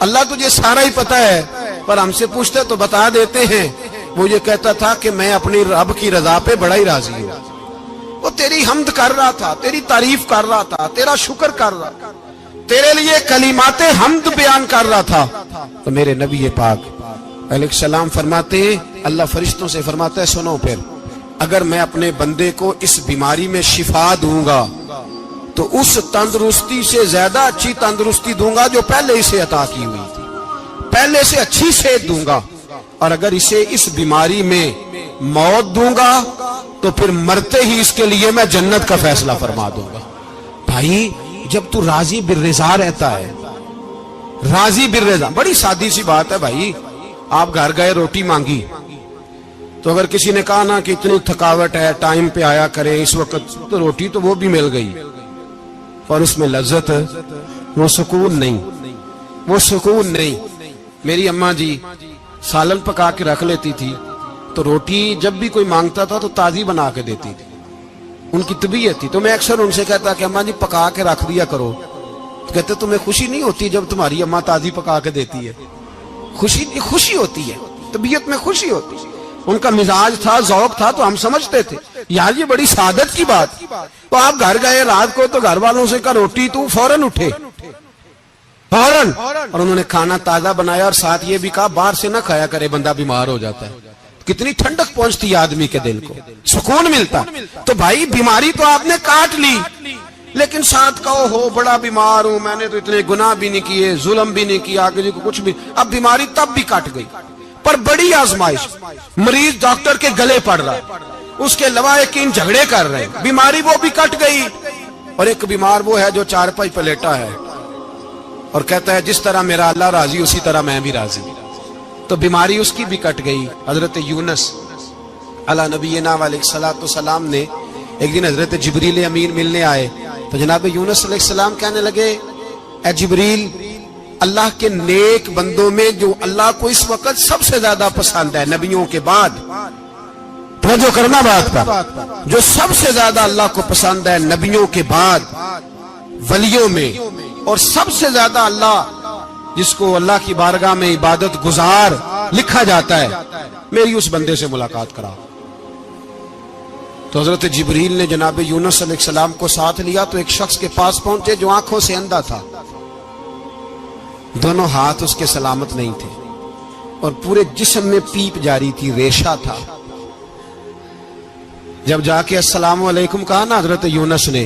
[SPEAKER 1] اللہ تجھے سارا ہی پتہ ہے، پر ہم سے پوچھتے تو بتا دیتے ہیں. وہ یہ کہتا تھا کہ میں اپنی رب کی رضا پہ بڑا ہی راضی ہوں. وہ تیری حمد کر رہا تھا، تیری تعریف کر رہا تھا، تیرا شکر کر رہا تھا، تیرے لیے کلمات حمد بیان کر رہا تھا. تو میرے نبی پاک علیہ السلام فرماتے ہیں، اللہ فرشتوں سے فرماتا ہے سنو پھر اگر میں اپنے بندے کو اس بیماری میں شفا دوں گا تو اس تندرستی سے زیادہ اچھی تندرستی دوں گا جو پہلے اسے عطا کی ہوئی تھی، پہلے سے اچھی صحت دوں گا. اور اگر اسے اس بیماری میں موت دوں گا تو پھر مرتے ہی اس کے لیے میں جنت کا فیصلہ فرما دوں گا. بھائی جب تو راضی بالرضا رہتا ہے، راضی بالرضا، بڑی سادی سی بات ہے بھائی. آپ گھر گئے روٹی مانگی تو اگر کسی نے کہا نا کہ اتنی تھکاوٹ ہے ٹائم پہ آیا کرے اس وقت، تو روٹی تو وہ بھی مل گئی اور اس میں لذت، وہ سکون نہیں، وہ سکون نہیں. میری اماں جی سالن پکا کے رکھ لیتی تھی تو روٹی جب بھی کوئی مانگتا تھا تو تازی بنا کے دیتی تھی، ان کی طبیعت تھی. تو میں اکثر ان سے کہتا کہ اماں جی پکا کے رکھ دیا کرو. تو کہتے تمہیں خوشی نہیں ہوتی جب تمہاری اماں تازی پکا کے دیتی ہے؟ خوشی ہوتی ہے، طبیعت میں خوشی ہوتی ہے. ان کا مزاج تھا، ذوق تھا، تو ہم سمجھتے تھے یار یہ بڑی سعادت کی بات. تو آپ گھر گئے رات کو تو گھر والوں سے کہا روٹی، تو فوراً اٹھے فوراً، اور انہوں نے کھانا تازہ بنایا اور ساتھ یہ بھی کہا باہر سے نہ کھایا کرے بندہ بیمار ہو جاتا ہے. کتنی ٹھنڈک پہنچتی ہے آدمی کے دل کو، سکون ملتا. تو بھائی بیماری تو آپ نے کاٹ لی، لیکن ساتھ کہو ہو بڑا بیمار ہوں، میں نے تو اتنے گناہ بھی نہیں کیے، ظلم بھی نہیں کیا، کسی کو کچھ بھی. اب بیماری تب بھی کٹ گئی، پر بڑی آزمائش، مریض ڈاکٹر کے گلے پڑ رہا ہے، اس کے لواحقین جھگڑے کر رہے ہیں، بیماری وہ بھی کٹ گئی. اور ایک بیمار وہ ہے جو چارپائی پہ لیٹا ہے اور کہتا ہے جس طرح میرا اللہ راضی اسی طرح میں بھی راضی. تو بیماری اس کی بھی کٹ گئی. حضرت یونس علی نبینا علیہ الصلوۃ والسلام نے ایک دن حضرت جبریل امین ملنے آئے تو جناب یونس علیہ السلام کہنے لگے اے جبریل، اللہ کے نیک بندوں میں جو اللہ کو اس وقت سب سے زیادہ پسند ہے نبیوں کے بعد، توجہ کرنا بات پر، جو سب سے زیادہ اللہ کو پسند ہے نبیوں کے بعد ولیوں میں، اور سب سے زیادہ اللہ جس کو اللہ کی بارگاہ میں عبادت گزار لکھا جاتا ہے، میری اس بندے سے ملاقات کرا. تو حضرت جبریل نے جناب یونس علیہ السلام کو ساتھ لیا تو ایک شخص کے پاس پہنچے جو آنکھوں سے اندھا تھا، دونوں ہاتھ اس کے سلامت نہیں تھے اور پورے جسم میں پیپ جاری تھی، ریشہ تھا. جب جا کے السلام علیکم کہا نا حضرت یونس نے،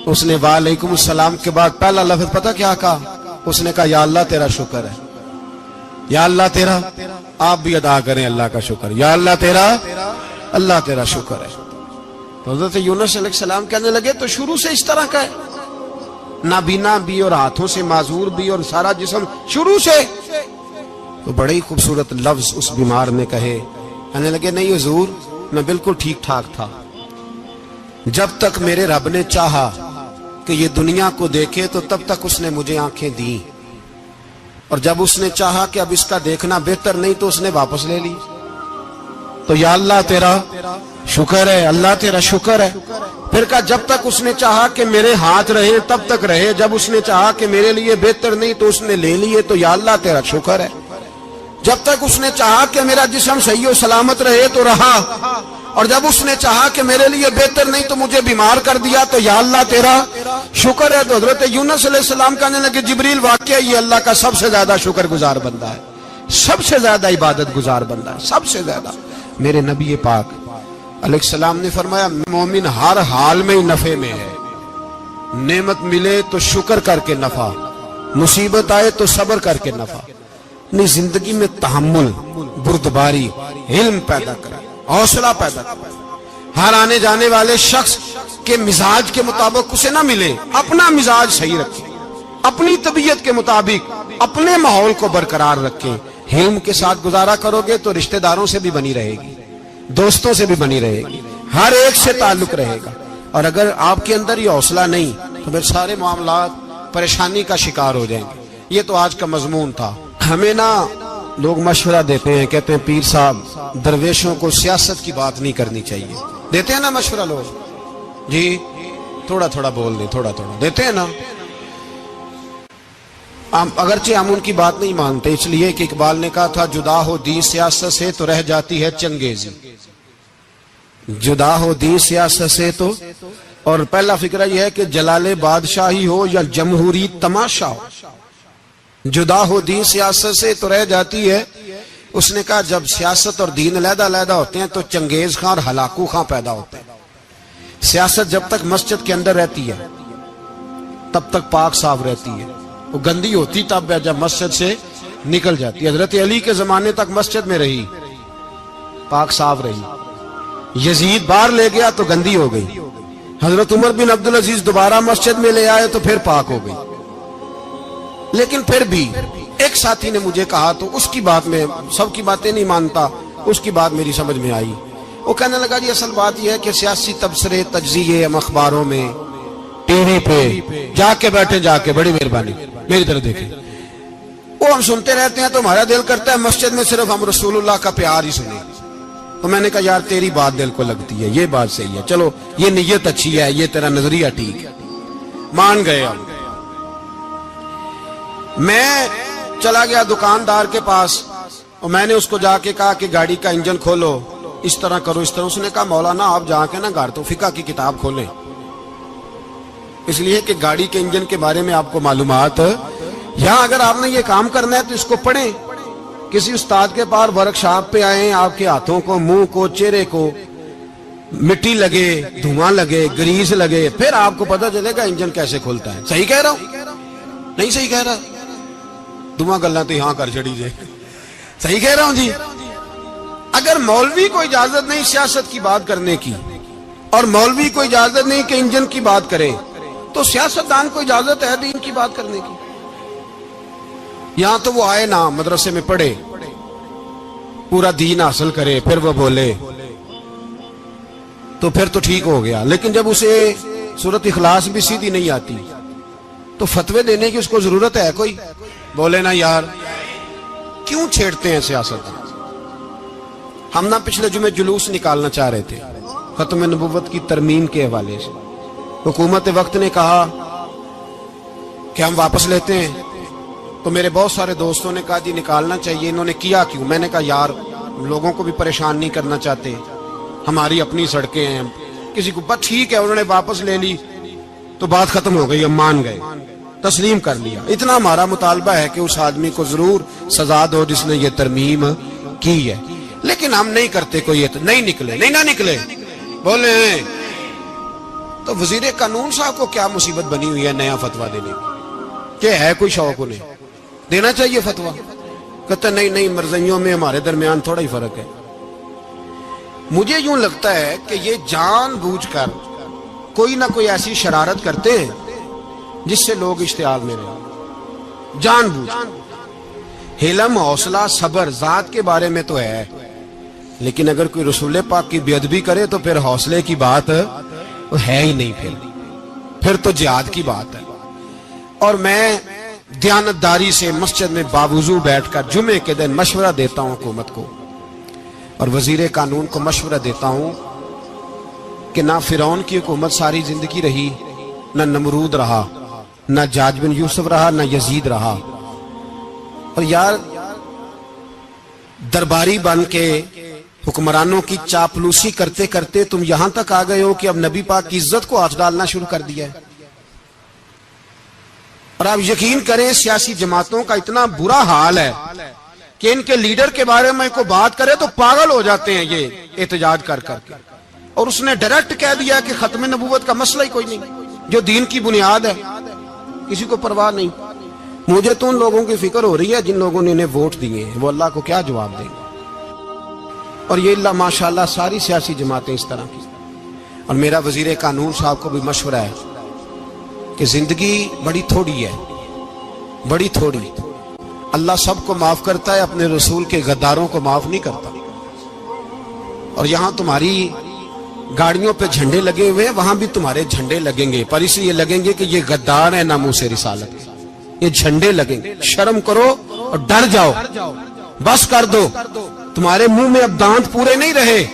[SPEAKER 1] اس نے وعلیکم السلام کے بعد پہلا لفظ پتہ کیا کہا؟ اس نے کہا یا اللہ تیرا شکر ہے، یا اللہ تیرا، آپ بھی ادا کریں اللہ کا شکر، یا اللہ تیرا، اللہ تیرا شکر ہے۔ تو حضرت یونس علیہ السلام کہنے لگے تو شروع سے اس طرح کا ہے، نابینا بھی اور ہاتھوں سے معذور بھی اور سارا جسم شروع سے۔ تو بڑے ہی خوبصورت لفظ اس بیمار نے کہے، کہنے لگے نہیں حضور میں بالکل ٹھیک ٹھاک تھا، جب تک میرے رب نے چاہا کہ یہ دنیا کو دیکھے تو تب تک اس نے مجھے آنکھیں دیں، اور جب اس نے چاہا کہ اب اس کا دیکھنا بہتر نہیں تو اس نے واپس لے لی۔ تو یا اللہ تیرا شکر ہے، اللہ تیرا شکر ہے۔ پھر کہا جب تک اس نے چاہا کہ میرے ہاتھ رہے تب تک رہے، جب اس نے چاہا کہ میرے لیے بہتر نہیں تو اس نے لے لیے، تو یا اللہ تیرا شکر ہے۔ جب تک اس نے چاہا کہ میرا جسم صحیح و سلامت رہے تو رہا، اور جب اس نے چاہا کہ میرے لیے بہتر نہیں تو مجھے بیمار کر دیا، تو یا اللہ تیرا شکر ہے۔ تو حضرت یونس علیہ السلام کہنے لگے جبریل واقعہ یہ اللہ کا سب سے زیادہ شکر گزار بندہ ہے، سب سے زیادہ عبادت گزار بندہ ہے، سب سے زیادہ۔ میرے نبی پاک علیہ السلام نے فرمایا مومن ہر حال میں نفع میں ہے، نعمت ملے تو شکر کر کے نفع، مصیبت آئے تو صبر کر کے نفع۔ اپنی زندگی میں تحمل، بردباری، علم پیدا کرے، حوصلہ پیدا کرے۔ ہر آنے جانے والے شخص کے مزاج کے مطابق اسے نہ ملے، اپنا مزاج صحیح رکھے، اپنی طبیعت کے مطابق اپنے ماحول کو برقرار رکھیں۔ علم کے ساتھ گزارا کرو گے تو رشتہ داروں سے بھی بنی رہے گی، دوستوں سے بھی بنی رہے گی، ہر ایک سے تعلق رہے گا۔ اور اگر آپ کے اندر یہ حوصلہ نہیں تو پھر سارے معاملات پریشانی کا شکار ہو جائیں گے۔ یہ تو آج کا مضمون تھا۔ ہمیں نا لوگ مشورہ دیتے ہیں، کہتے ہیں پیر صاحب درویشوں کو سیاست کی بات نہیں کرنی چاہیے، دیتے ہیں نا مشورہ لوگ، جی تھوڑا تھوڑا بول دیں، تھوڑا تھوڑا دیتے ہیں نا۔ اگرچہ ہم ان کی بات نہیں مانتے، اس لیے کہ اقبال نے کہا تھا جدا ہو دین سیاست سے تو رہ جاتی ہے چنگیزی، جدا ہو دین سیاست سے تو۔ اور پہلا فکرہ یہ ہے کہ جلال بادشاہی ہو یا جمہوری تماشا ہو، جدا ہو دین سیاست سے تو رہ جاتی ہے۔ اس نے کہا جب سیاست اور دین علیحدہ علیحدہ ہوتے ہیں تو چنگیز خان اور ہلاکو خان پیدا ہوتے ہیں۔ سیاست جب تک مسجد کے اندر رہتی ہے تب تک پاک صاف رہتی ہے، وہ گندی ہوتی تب ہے جب مسجد سے نکل جاتی ہے۔ حضرت علی کے زمانے تک مسجد میں رہی، پاک صاف رہی، یزید باہر لے گیا تو گندی ہو گئی، حضرت عمر بن عبدالعزیز دوبارہ مسجد میں لے آئے تو پھر پاک ہو گئی۔ لیکن پھر بھی ایک ساتھی نے مجھے کہا تو اس کی بات میں سب کی باتیں نہیں مانتا، اس کی بات میری سمجھ میں آئی۔ وہ کہنے لگا جی اصل بات یہ ہے کہ سیاسی تبصرے تجزیے ہم اخباروں میں ٹی وی پہ جا کے بیٹھے، جا کے بڑی مہربانی میری طرف دیکھیں، وہ ہم سنتے رہتے ہیں تو ہمارا دل کرتا ہے مسجد میں صرف ہم رسول اللہ کا پیار ہی سنیں۔ تو میں نے کہا یار تیری بات دل کو لگتی ہے، یہ بات صحیح ہے، چلو یہ نیت اچھی ہے، یہ تیرا نظریہ ٹھیک ہے، مان گئے ہم۔ میں چلا گیا دکاندار کے پاس اور میں نے اس کو جا کے کہا کہ گاڑی کا انجن کھولو، اس طرح کرو، اس طرح۔ اس نے کہا مولانا آپ جا کے نا گھر تو فقہ کی کتاب کھولیں، اس لیے کہ گاڑی کے انجن کے بارے میں آپ کو معلومات، یہاں اگر آپ نے یہ کام کرنا ہے تو اس کو پڑھیں، کسی استاد کے پاس ورکشاپ پہ آئیں، آپ کے ہاتھوں کو، منہ کو، چہرے کو مٹی لگے، دھواں لگے، گریس لگے، پھر آپ کو پتہ چلے گا انجن کیسے کھلتا ہے۔ صحیح کہہ رہا ہوں؟ نہیں صحیح کہہ رہا؟ دعا گلا تو یہاں کر چڑی جائے، صحیح کہہ رہا ہوں جی۔ اگر مولوی کو اجازت نہیں سیاست کی بات کرنے کی اور مولوی کو اجازت نہیں کہ انجن کی بات کرے تو سیاستدان کو اجازت ہے دین کی بات کرنے کی؟ یہاں تو وہ آئے نا مدرسے میں پڑھے، پورا دین حاصل کرے، پھر وہ بولے تو پھر تو ٹھیک ہو گیا۔ لیکن جب اسے سورۃ اخلاص بھی سیدھی نہیں آتی تو فتوے دینے کی اس کو ضرورت ہے کوئی؟ بولے نا یار کیوں چھیڑتے ہیں سیاست؟ ہم نا پچھلے جمعے جلوس نکالنا چاہ رہے تھے ختم نبوت کی ترمیم کے حوالے سے، حکومت وقت نے کہا کہ ہم واپس لیتے ہیں، تو میرے بہت سارے دوستوں نے کہا جی نکالنا چاہیے، انہوں نے کیا کیوں؟ میں نے کہا یار لوگوں کو بھی پریشان نہیں کرنا چاہتے، ہماری اپنی سڑکیں ہیں، کسی کو بس ٹھیک ہے، انہوں نے واپس لے لی تو بات ختم ہو گئی، ہم مان گئے، تسلیم کر لیا۔ اتنا ہمارا مطالبہ ہے کہ اس آدمی کو ضرور سزا دو جس نے یہ ترمیم کی ہے، لیکن ہم نہیں کرتے، کوئی نہیں نکلے، نہیں نہ نکلے بولے ہیں۔ تو وزیر قانون صاحب کو کیا مصیبت بنی ہوئی ہے نیا فتویٰ دینے کی؟ کہ ہے کوئی شوق انہیں دینا چاہیے فتویٰ؟ کہتے نہیں نہیں مرزائیوں میں ہمارے درمیان تھوڑا ہی فرق ہے. مجھے یوں لگتا ہے کہ یہ جان بوجھ کر کوئی نہ کوئی ایسی شرارت کرتے ہیں جس سے لوگ اشتعال میں رہیں. جان بوجھ. حلم، حوصلہ، صبر ذات کے بارے میں تو ہے، لیکن اگر کوئی رسول پاک کی بے ادبی کرے تو پھر حوصلے کی بات ہے ہی نہیں. پھر تو جہاد کی بات ہے. اور میں دیانتداری سے مسجد میں باوضو بیٹھ کر جمعے کے دن مشورہ دیتا ہوں حکومت کو اور وزیر قانون کو مشورہ دیتا ہوں کہ نہ فرعون کی حکومت ساری زندگی رہی، نہ نمرود رہا، نہ جاج بن یوسف رہا، نہ یزید رہا. اور یار درباری بن کے حکمرانوں کی چاپلوسی کرتے کرتے تم یہاں تک آ گئے ہو کہ اب نبی پاک کی عزت کو ہاتھ ڈالنا شروع کر دیا ہے. اور آپ یقین کریں سیاسی جماعتوں کا اتنا برا حال ہے کہ ان کے لیڈر کے بارے میں کوئی بات کرے تو پاگل ہو جاتے ہیں یہ احتجاج کر کر کے. اور اس نے ڈائریکٹ کہہ دیا کہ ختم نبوت کا مسئلہ ہی کوئی نہیں، جو دین کی بنیاد ہے، کسی کو پرواہ نہیں. مجھے تو ان لوگوں کی فکر ہو رہی ہے جن لوگوں نے انہیں ووٹ دیے ہیں، وہ اللہ کو کیا جواب دیں گے. اور یہ اللہ ماشاءاللہ ساری سیاسی جماعتیں اس طرح کی. اور میرا وزیر قانون صاحب کو بھی مشورہ ہے کہ زندگی بڑی تھوڑی ہے، بڑی تھوڑی. اللہ سب کو معاف کرتا ہے، اپنے رسول کے غداروں کو معاف نہیں کرتا. اور یہاں تمہاری گاڑیوں پہ جھنڈے لگے ہوئے ہیں، وہاں بھی تمہارے جھنڈے لگیں گے، پر اس لیے لگیں گے کہ یہ غدار ہے ناموس رسالت. یہ جھنڈے لگیں گے. شرم کرو اور ڈر جاؤ، بس کر دو. تمہارے منہ میں اب دانت پورے نہیں رہے.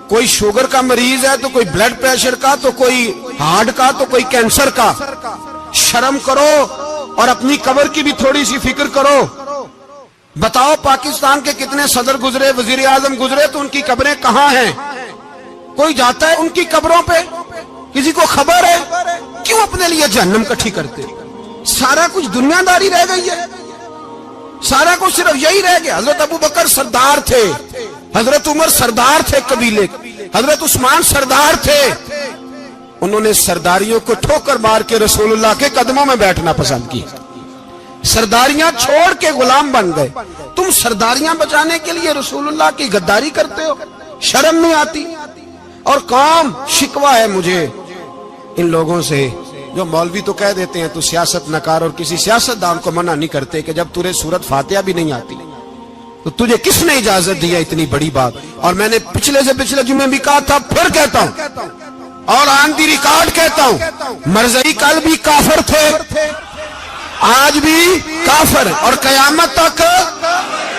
[SPEAKER 1] کوئی شوگر کا مریض ہے تو کوئی بلڈ پریشر کا، تو کوئی ہارٹ کا، تو کوئی کینسر کا. شرم کرو اور اپنی قبر کی بھی تھوڑی سی فکر کرو. بتاؤ پاکستان کے کتنے صدر گزرے، وزیر اعظم گزرے، تو ان کی قبریں کہاں ہیں؟ کوئی جاتا ہے ان کی قبروں پہ؟ کسی کو خبر ہے؟ کیوں اپنے لیے جہنم کٹھی کرتے؟ سارا کچھ دنیا داری رہ گئی ہے، سارا کچھ صرف یہی رہ گیا. حضرت ابو بکر سردار تھے، حضرت عمر سردار تھے قبیلے، حضرت عثمان سردار تھے. انہوں نے سرداریوں کو ٹھوکر مار کے رسول اللہ کے قدموں میں بیٹھنا پسند کی. سرداریاں چھوڑ کے غلام بن گئے. تم سرداریاں بچانے کے لیے رسول اللہ کی غداری کرتے ہو، شرم نہیں آتی. اور قوم شکوہ ہے مجھے ان لوگوں سے جو مولوی تو کہہ دیتے ہیں تو سیاست نکار، اور کسی سیاست دان کو منع نہیں کرتے کہ جب تجھے سورت فاتحہ بھی نہیں آتی تو تجھے کس نے اجازت دیا اتنی بڑی بات. اور میں نے پچھلے سے پچھلے جمعے بھی کہا تھا، پھر کہتا ہوں اور آن دی ریکارڈ کہتا ہوں، مرزائی کل بھی کافر تھے، آج بھی کافر، اور قیامت تک.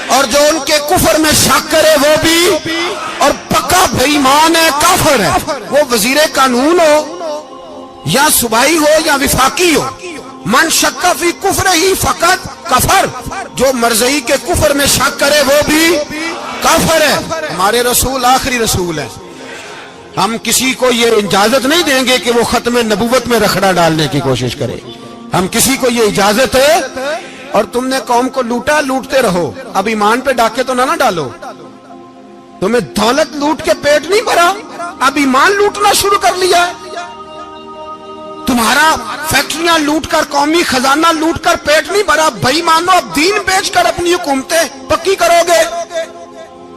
[SPEAKER 1] اور جو ان کے کفر میں شک کرے وہ بھی، اور پکا بے ایمان ہے، کافر ہے. وہ وزیر قانون ہو یا صوبائی ہو یا وفاقی ہو، من شک فی کفر ہی فقط کفر. جو مرزائی کے کفر میں شک کرے وہ بھی کافر ہے. ہمارے رسول آخری رسول ہے. ہم کسی کو یہ اجازت نہیں دیں گے کہ وہ ختم نبوت میں رکھڑا ڈالنے کی کوشش کرے. ہم کسی کو یہ اجازت ہے. اور تم نے قوم کو لوٹا، لوٹتے رہو. اب ایمان پہ ڈاکے تو نہ ڈالو. تمہیں دولت لوٹ کے پیٹ نہیں بھرا، اب ایمان لوٹنا شروع کر لیا ہے. تمہارا فیکٹریاں لوٹ کر، قومی خزانہ لوٹ کر پیٹ نہیں بھرا. بھائی مانو اب دین بیچ کر اپنی حکومتیں پکی کرو گے.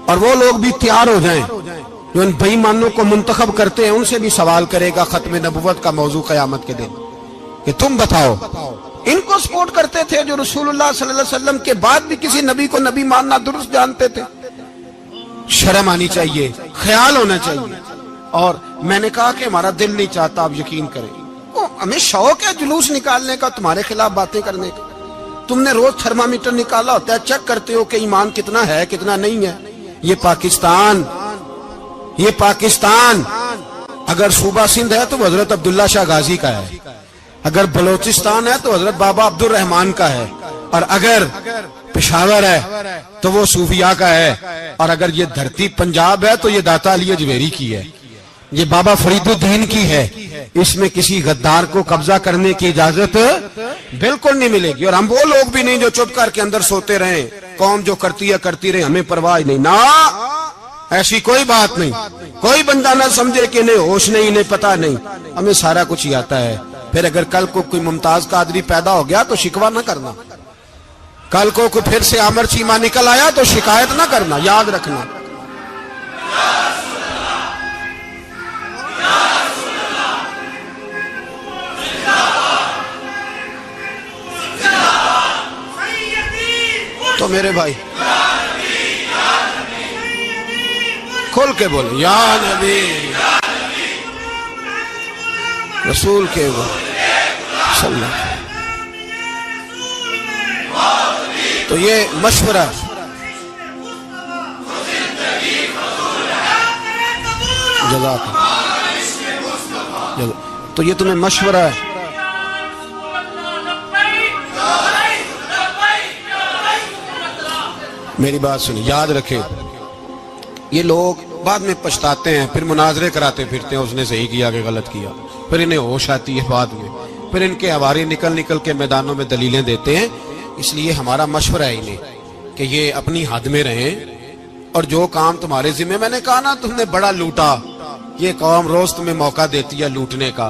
[SPEAKER 1] اور وہ لوگ بھی تیار ہو جائیں جو ان بے ایمانوں کو منتخب کرتے ہیں، ان سے بھی سوال کرے گا ختم نبوت کا موضوع قیامت کے دن کہ تم بتاؤ. ان کو سپورٹ کرتے تھے جو رسول اللہ صلی اللہ علیہ وسلم کے بعد بھی کسی نبی کو نبی ماننا درست جانتے تھے. شرم آنی چاہیے، خیال ہونا چاہیے. اور میں نے کہا کہ ہمارا دل نہیں چاہتا، آپ یقین کریں. ہمیں شوق ہے جلوس نکالنے کا، تمہارے خلاف باتیں کرنے کا. تم نے روز تھرمامیٹر نکالا ہوتا ہے، چیک کرتے ہو کہ ایمان کتنا ہے کتنا نہیں ہے. یہ پاکستان اگر صوبہ سندھ ہے تو وہ حضرت عبداللہ شاہ غازی کا ہے، اگر بلوچستان ہے تو حضرت بابا عبد الرحمان کا ہے، اور اگر پشاور ہے تو وہ صوفیاء کا ہے، اور اگر یہ دھرتی پنجاب ہے تو یہ داتا علی اجمیری کی ہے، یہ بابا فرید الدین کی ہے. اس میں کسی غدار کو قبضہ کرنے کی اجازت بالکل نہیں ملے گی. اور ہم وہ لوگ بھی نہیں جو چپ کر کے اندر سوتے رہیں، قوم جو کرتی ہے کرتی رہے، ہمیں پرواہ نہیں. نا، ایسی کوئی بات نہیں. کوئی بندہ نہ سمجھے کہ انہیں ہوش نہیں، انہیں پتہ نہیں. ہمیں سارا کچھ ہی آتا ہے. پھر اگر کل کو کوئی ممتاز قادری پیدا ہو گیا تو شکوہ نہ کرنا. کل کو کوئی پھر سے آمر چیمہ نکل آیا تو شکایت نہ کرنا، یاد رکھنا۔ تو میرے بھائی کھل کے بولے یا نبی رسول کے وہ صلی اللہ۔ تو یہ مشورہ جزاک اللہ، تو یہ تمہیں مشورہ ہے۔ میری بات سنی، یاد رکھے، یہ لوگ بعد میں پچھتاتے ہیں، پھر مناظرے کراتے پھرتے ہیں، اس نے صحیح کیا کہ غلط کیا، پھر انہیں ہوش آتی ہے بعد میں، پھر ان کے ہواری نکل نکل کے میدانوں میں دلیلیں دیتے ہیں۔ اس لیے ہمارا مشورہ ہے انہیں کہ یہ اپنی حد میں رہیں، اور جو کام تمہارے ذمہ، میں نے کہا نا تم نے بڑا لوٹا، یہ قوم روز تمہیں موقع دیتی ہے لوٹنے کا،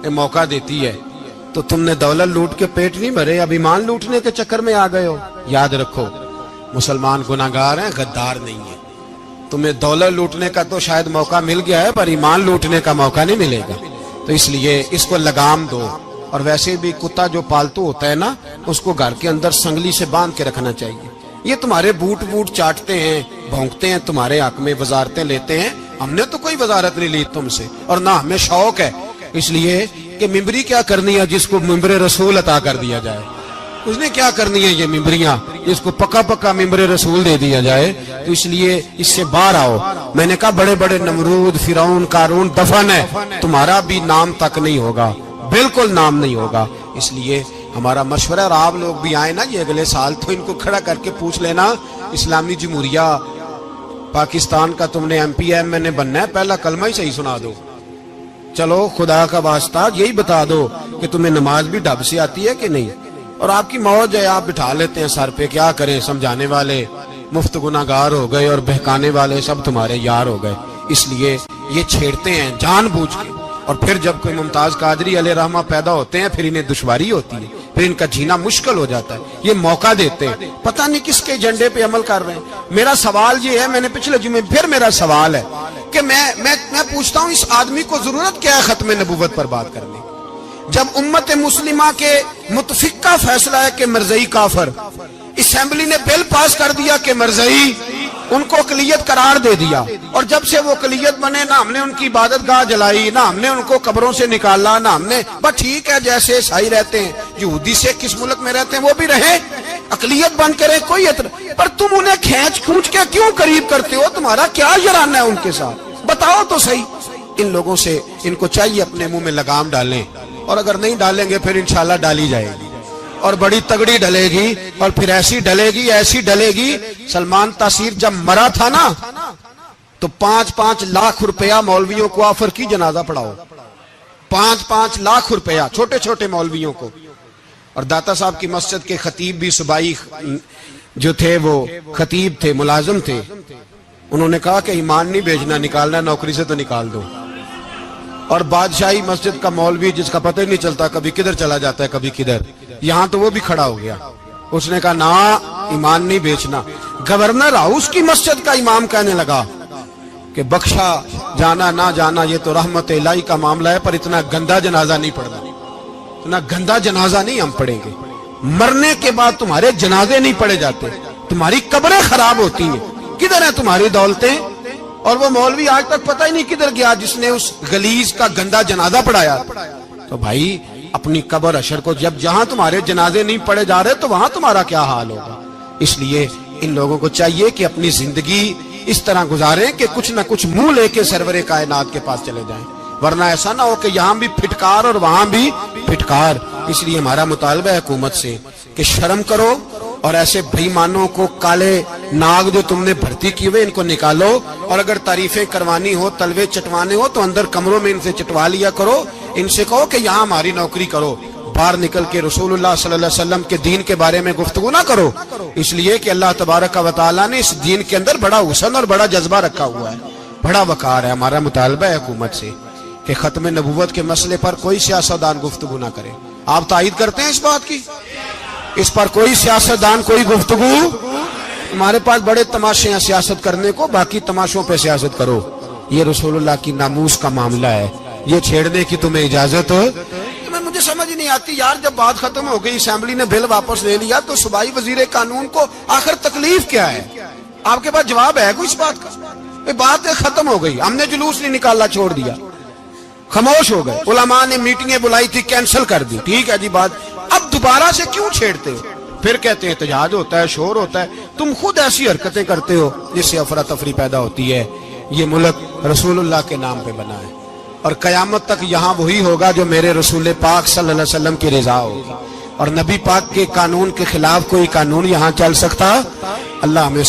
[SPEAKER 1] یہ موقع دیتی ہے، تو تم نے دولت لوٹ کے پیٹ نہیں بھرے، اب ایمان لوٹنے کے چکر میں آ گئے ہو۔ یاد رکھو مسلمان گناہگار ہیں، غدار نہیں ہیں۔ تمہیں دولت لوٹنے کا تو شاید موقع مل گیا ہے، پر ایمان لوٹنے کا موقع نہیں ملے گا، تو اس لیے اس کو لگام دو۔ اور ویسے بھی کتا جو پالتو ہوتا ہے نا، اس کو گھر کے اندر سنگلی سے باندھ کے رکھنا چاہیے۔ یہ تمہارے بوٹ چاٹتے ہیں، بھونکتے ہیں، تمہارے حق میں وزارتیں لیتے ہیں، ہم نے تو کوئی وزارت نہیں لی تم سے، اور نہ ہمیں شوق ہے، اس لیے کہ ممبری کیا کرنی ہے جس کو ممبر رسول عطا کر دیا جائے، اس نے کیا کرنی ہے یہ ممبریاں جس کو پکا پکا ممبر رسول دے دیا جائے، تو اس لیے اس سے باہر آؤ۔ میں نے کہا بڑے بڑے نمرود، فرعون، قارون دفن ہے، تمہارا بھی نام تک نہیں ہوگا، بالکل نام نہیں ہوگا۔ اس لیے ہمارا مشورہ، اور آپ لوگ بھی آئے نا یہ اگلے سال، تو ان کو کھڑا کر کے پوچھ لینا، اسلامی جمہوریہ پاکستان کا تم نے ایم پی ایم نے بننا ہے، پہلا کلمہ ہی صحیح سنا دو، چلو خدا کا واسطہ یہی بتا دو کہ تمہیں نماز بھی ڈھب سے آتی ہے کہ نہیں، اور آپ کی موج ہے، آپ بٹھا لیتے ہیں سر پہ، کیا کریں، سمجھانے والے مفت گناہگار ہو گئے اور بہکانے والے سب تمہارے یار ہو گئے۔ اس لیے یہ چھیڑتے ہیں جان بوجھ کے، اور پھر جب کوئی ممتاز قادری علیہ رحمہ پیدا ہوتے ہیں، پھر انہیں دشواری ہوتی ہے، پھر ان کا جینا مشکل ہو جاتا ہے۔ یہ موقع دیتے ہیں، پتہ نہیں کس کے ایجنڈے پہ عمل کر رہے ہیں۔ میرا سوال یہ ہے، میں نے پچھلے جمعے پھر میرا سوال ہے کہ میں پوچھتا ہوں، اس آدمی کو ضرورت کیا ہے ختم نبوت پر بات کرنے؟ جب امت مسلمہ کے متفق کا فیصلہ ہے کہ مرزائی کافر، اسمبلی نے بل پاس کر دیا کہ مرزائی، ان کو اقلیت قرار دے دیا، اور جب سے وہ اقلیت بنے، نہ ہم نے ان کی عبادت گاہ جلائی، نہ ہم نے ان کو قبروں سے نکالا، نہ ہم نے، بس ٹھیک ہے جیسے عیسائی رہتے ہیں، یہودی سے کس ملک میں رہتے ہیں وہ بھی رہیں، اقلیت بن کے رہے، کوئی اعتراض، پر تم انہیں کھینچ کے کیوں قریب کرتے ہو؟ تمہارا کیا جرانہ ہے ان کے ساتھ؟ بتاؤ تو صحیح۔ ان لوگوں سے ان کو چاہیے اپنے منہ میں لگام ڈالیں، اور اگر نہیں ڈالیں گے پھر انشاءاللہ ڈالی جائے گی، اور بڑی تگڑی ڈلے گی، اور پھر ایسی ڈلے گی۔ سلمان تاثیر جب مرا تھا نا، تو 5-5 لاکھ روپیہ مولویوں کو آفر کی جنازہ پڑھاؤ، 5-5 لاکھ روپیہ چھوٹے چھوٹے مولویوں کو۔ اور داتا صاحب کی مسجد کے خطیب بھی صوبائی جو تھے، وہ خطیب تھے، ملازم تھے، انہوں نے کہا کہ ایمان نہیں بھیجنا، نکالنا نوکری سے تو نکال دو۔ اور بادشاہی مسجد کا مولوی جس کا پتہ ہی نہیں چلتا، کبھی کدھر چلا جاتا ہے کبھی کدھر، یہاں تو وہ بھی کھڑا ہو گیا، اس نے کہا نا ایمان نہیں بیچنا۔ گورنر ہاؤس کی مسجد کا امام کہنے لگا کہ بخشا جانا نہ جانا یہ تو رحمت الہی کا معاملہ ہے، پر اتنا گندا جنازہ نہیں پڑھنا، اتنا گندا جنازہ نہیں ہم پڑھیں گے، مرنے کے بعد تمہارے جنازے نہیں پڑھے جاتے، تمہاری قبریں خراب ہوتی ہیں، کدھر ہیں تمہاری دولتیں؟ اور وہ مولوی آج تک پتہ ہی نہیں کدھر گیا جس نے اس غلیظ کا گندا جنازہ پڑھایا۔ تو بھائی اپنی قبر حشر کو، جب جہاں تمہارے جنازے نہیں پڑھے جا رہے تو وہاں تمہارا کیا حال ہوگا؟ اس لیے ان لوگوں کو چاہیے کہ اپنی زندگی اس طرح گزاریں کہ کچھ نہ کچھ منہ لے کے سرور کائنات کے پاس چلے جائیں، ورنہ ایسا نہ ہو کہ یہاں بھی پھٹکار اور وہاں بھی پھٹکار۔ اس لیے ہمارا مطالبہ ہے حکومت سے کہ شرم کرو، اور ایسے بھائیمانوں کو، کالے ناگ جو تم نے بھرتی کی ہوئے، ان کو نکالو، اور اگر تعریفیں کروانی ہو، تلوے چٹوانے ہو، تو اندر کمروں میں ان سے چٹوا لیا کرو، ان سے کہو کہ یہاں ہماری نوکری کرو، باہر نکل کے رسول اللہ صلی اللہ علیہ وسلم کے دین کے بارے میں گفتگو نہ کرو، اس لیے کہ اللہ تبارک و تعالیٰ نے اس دین کے اندر بڑا حسن اور بڑا جذبہ رکھا ہوا ہے، بڑا وقار ہے۔ ہمارا مطالبہ ہے حکومت سے کہ ختم نبوت کے مسئلے پر کوئی سیاستدان گفتگو نہ کرے۔ آپ تائید کرتے ہیں اس بات کی؟ اس پر کوئی سیاستدان کوئی گفتگو. ہمارے پاس بڑے تماشے ہیں سیاست کرنے کو، باقی تماشوں پہ سیاست کرو. یہ رسول اللہ کی ناموس کا معاملہ ہے، یہ چھیڑنے کی تمہیں اجازت. مجھے سمجھ نہیں آتی یار، جب بات ختم ہو گئی، اسمبلی نے بل واپس لے لیا، تو صوبائی وزیر قانون کو آخر تکلیف کیا ہے؟ آپ کے پاس جواب ہے کوئی اس بات کا؟ بات ختم ہو گئی، ہم نے جلوس نہیں نکالنا، چھوڑ دیا، خاموش ہو گئے. علماء نے میٹنگیں بلائی تھی، کینسل کر دی، ٹھیک ہے جی بات. اب دوبارہ سے کیوں چھیڑتے ہو؟ پھر کہتے ہیں احتجاج ہوتا ہے، شور ہوتا ہے. تم خود ایسی حرکتیں کرتے ہو جس سے افراتفری پیدا ہوتی ہے. یہ ملک رسول اللہ کے نام پہ بنا ہے، اور قیامت تک یہاں وہی ہوگا جو میرے رسول پاک صلی اللہ علیہ وسلم کی رضا ہوگی، اور نبی پاک کے قانون کے خلاف کوئی قانون یہاں چل سکتا؟ اللہ ہمیں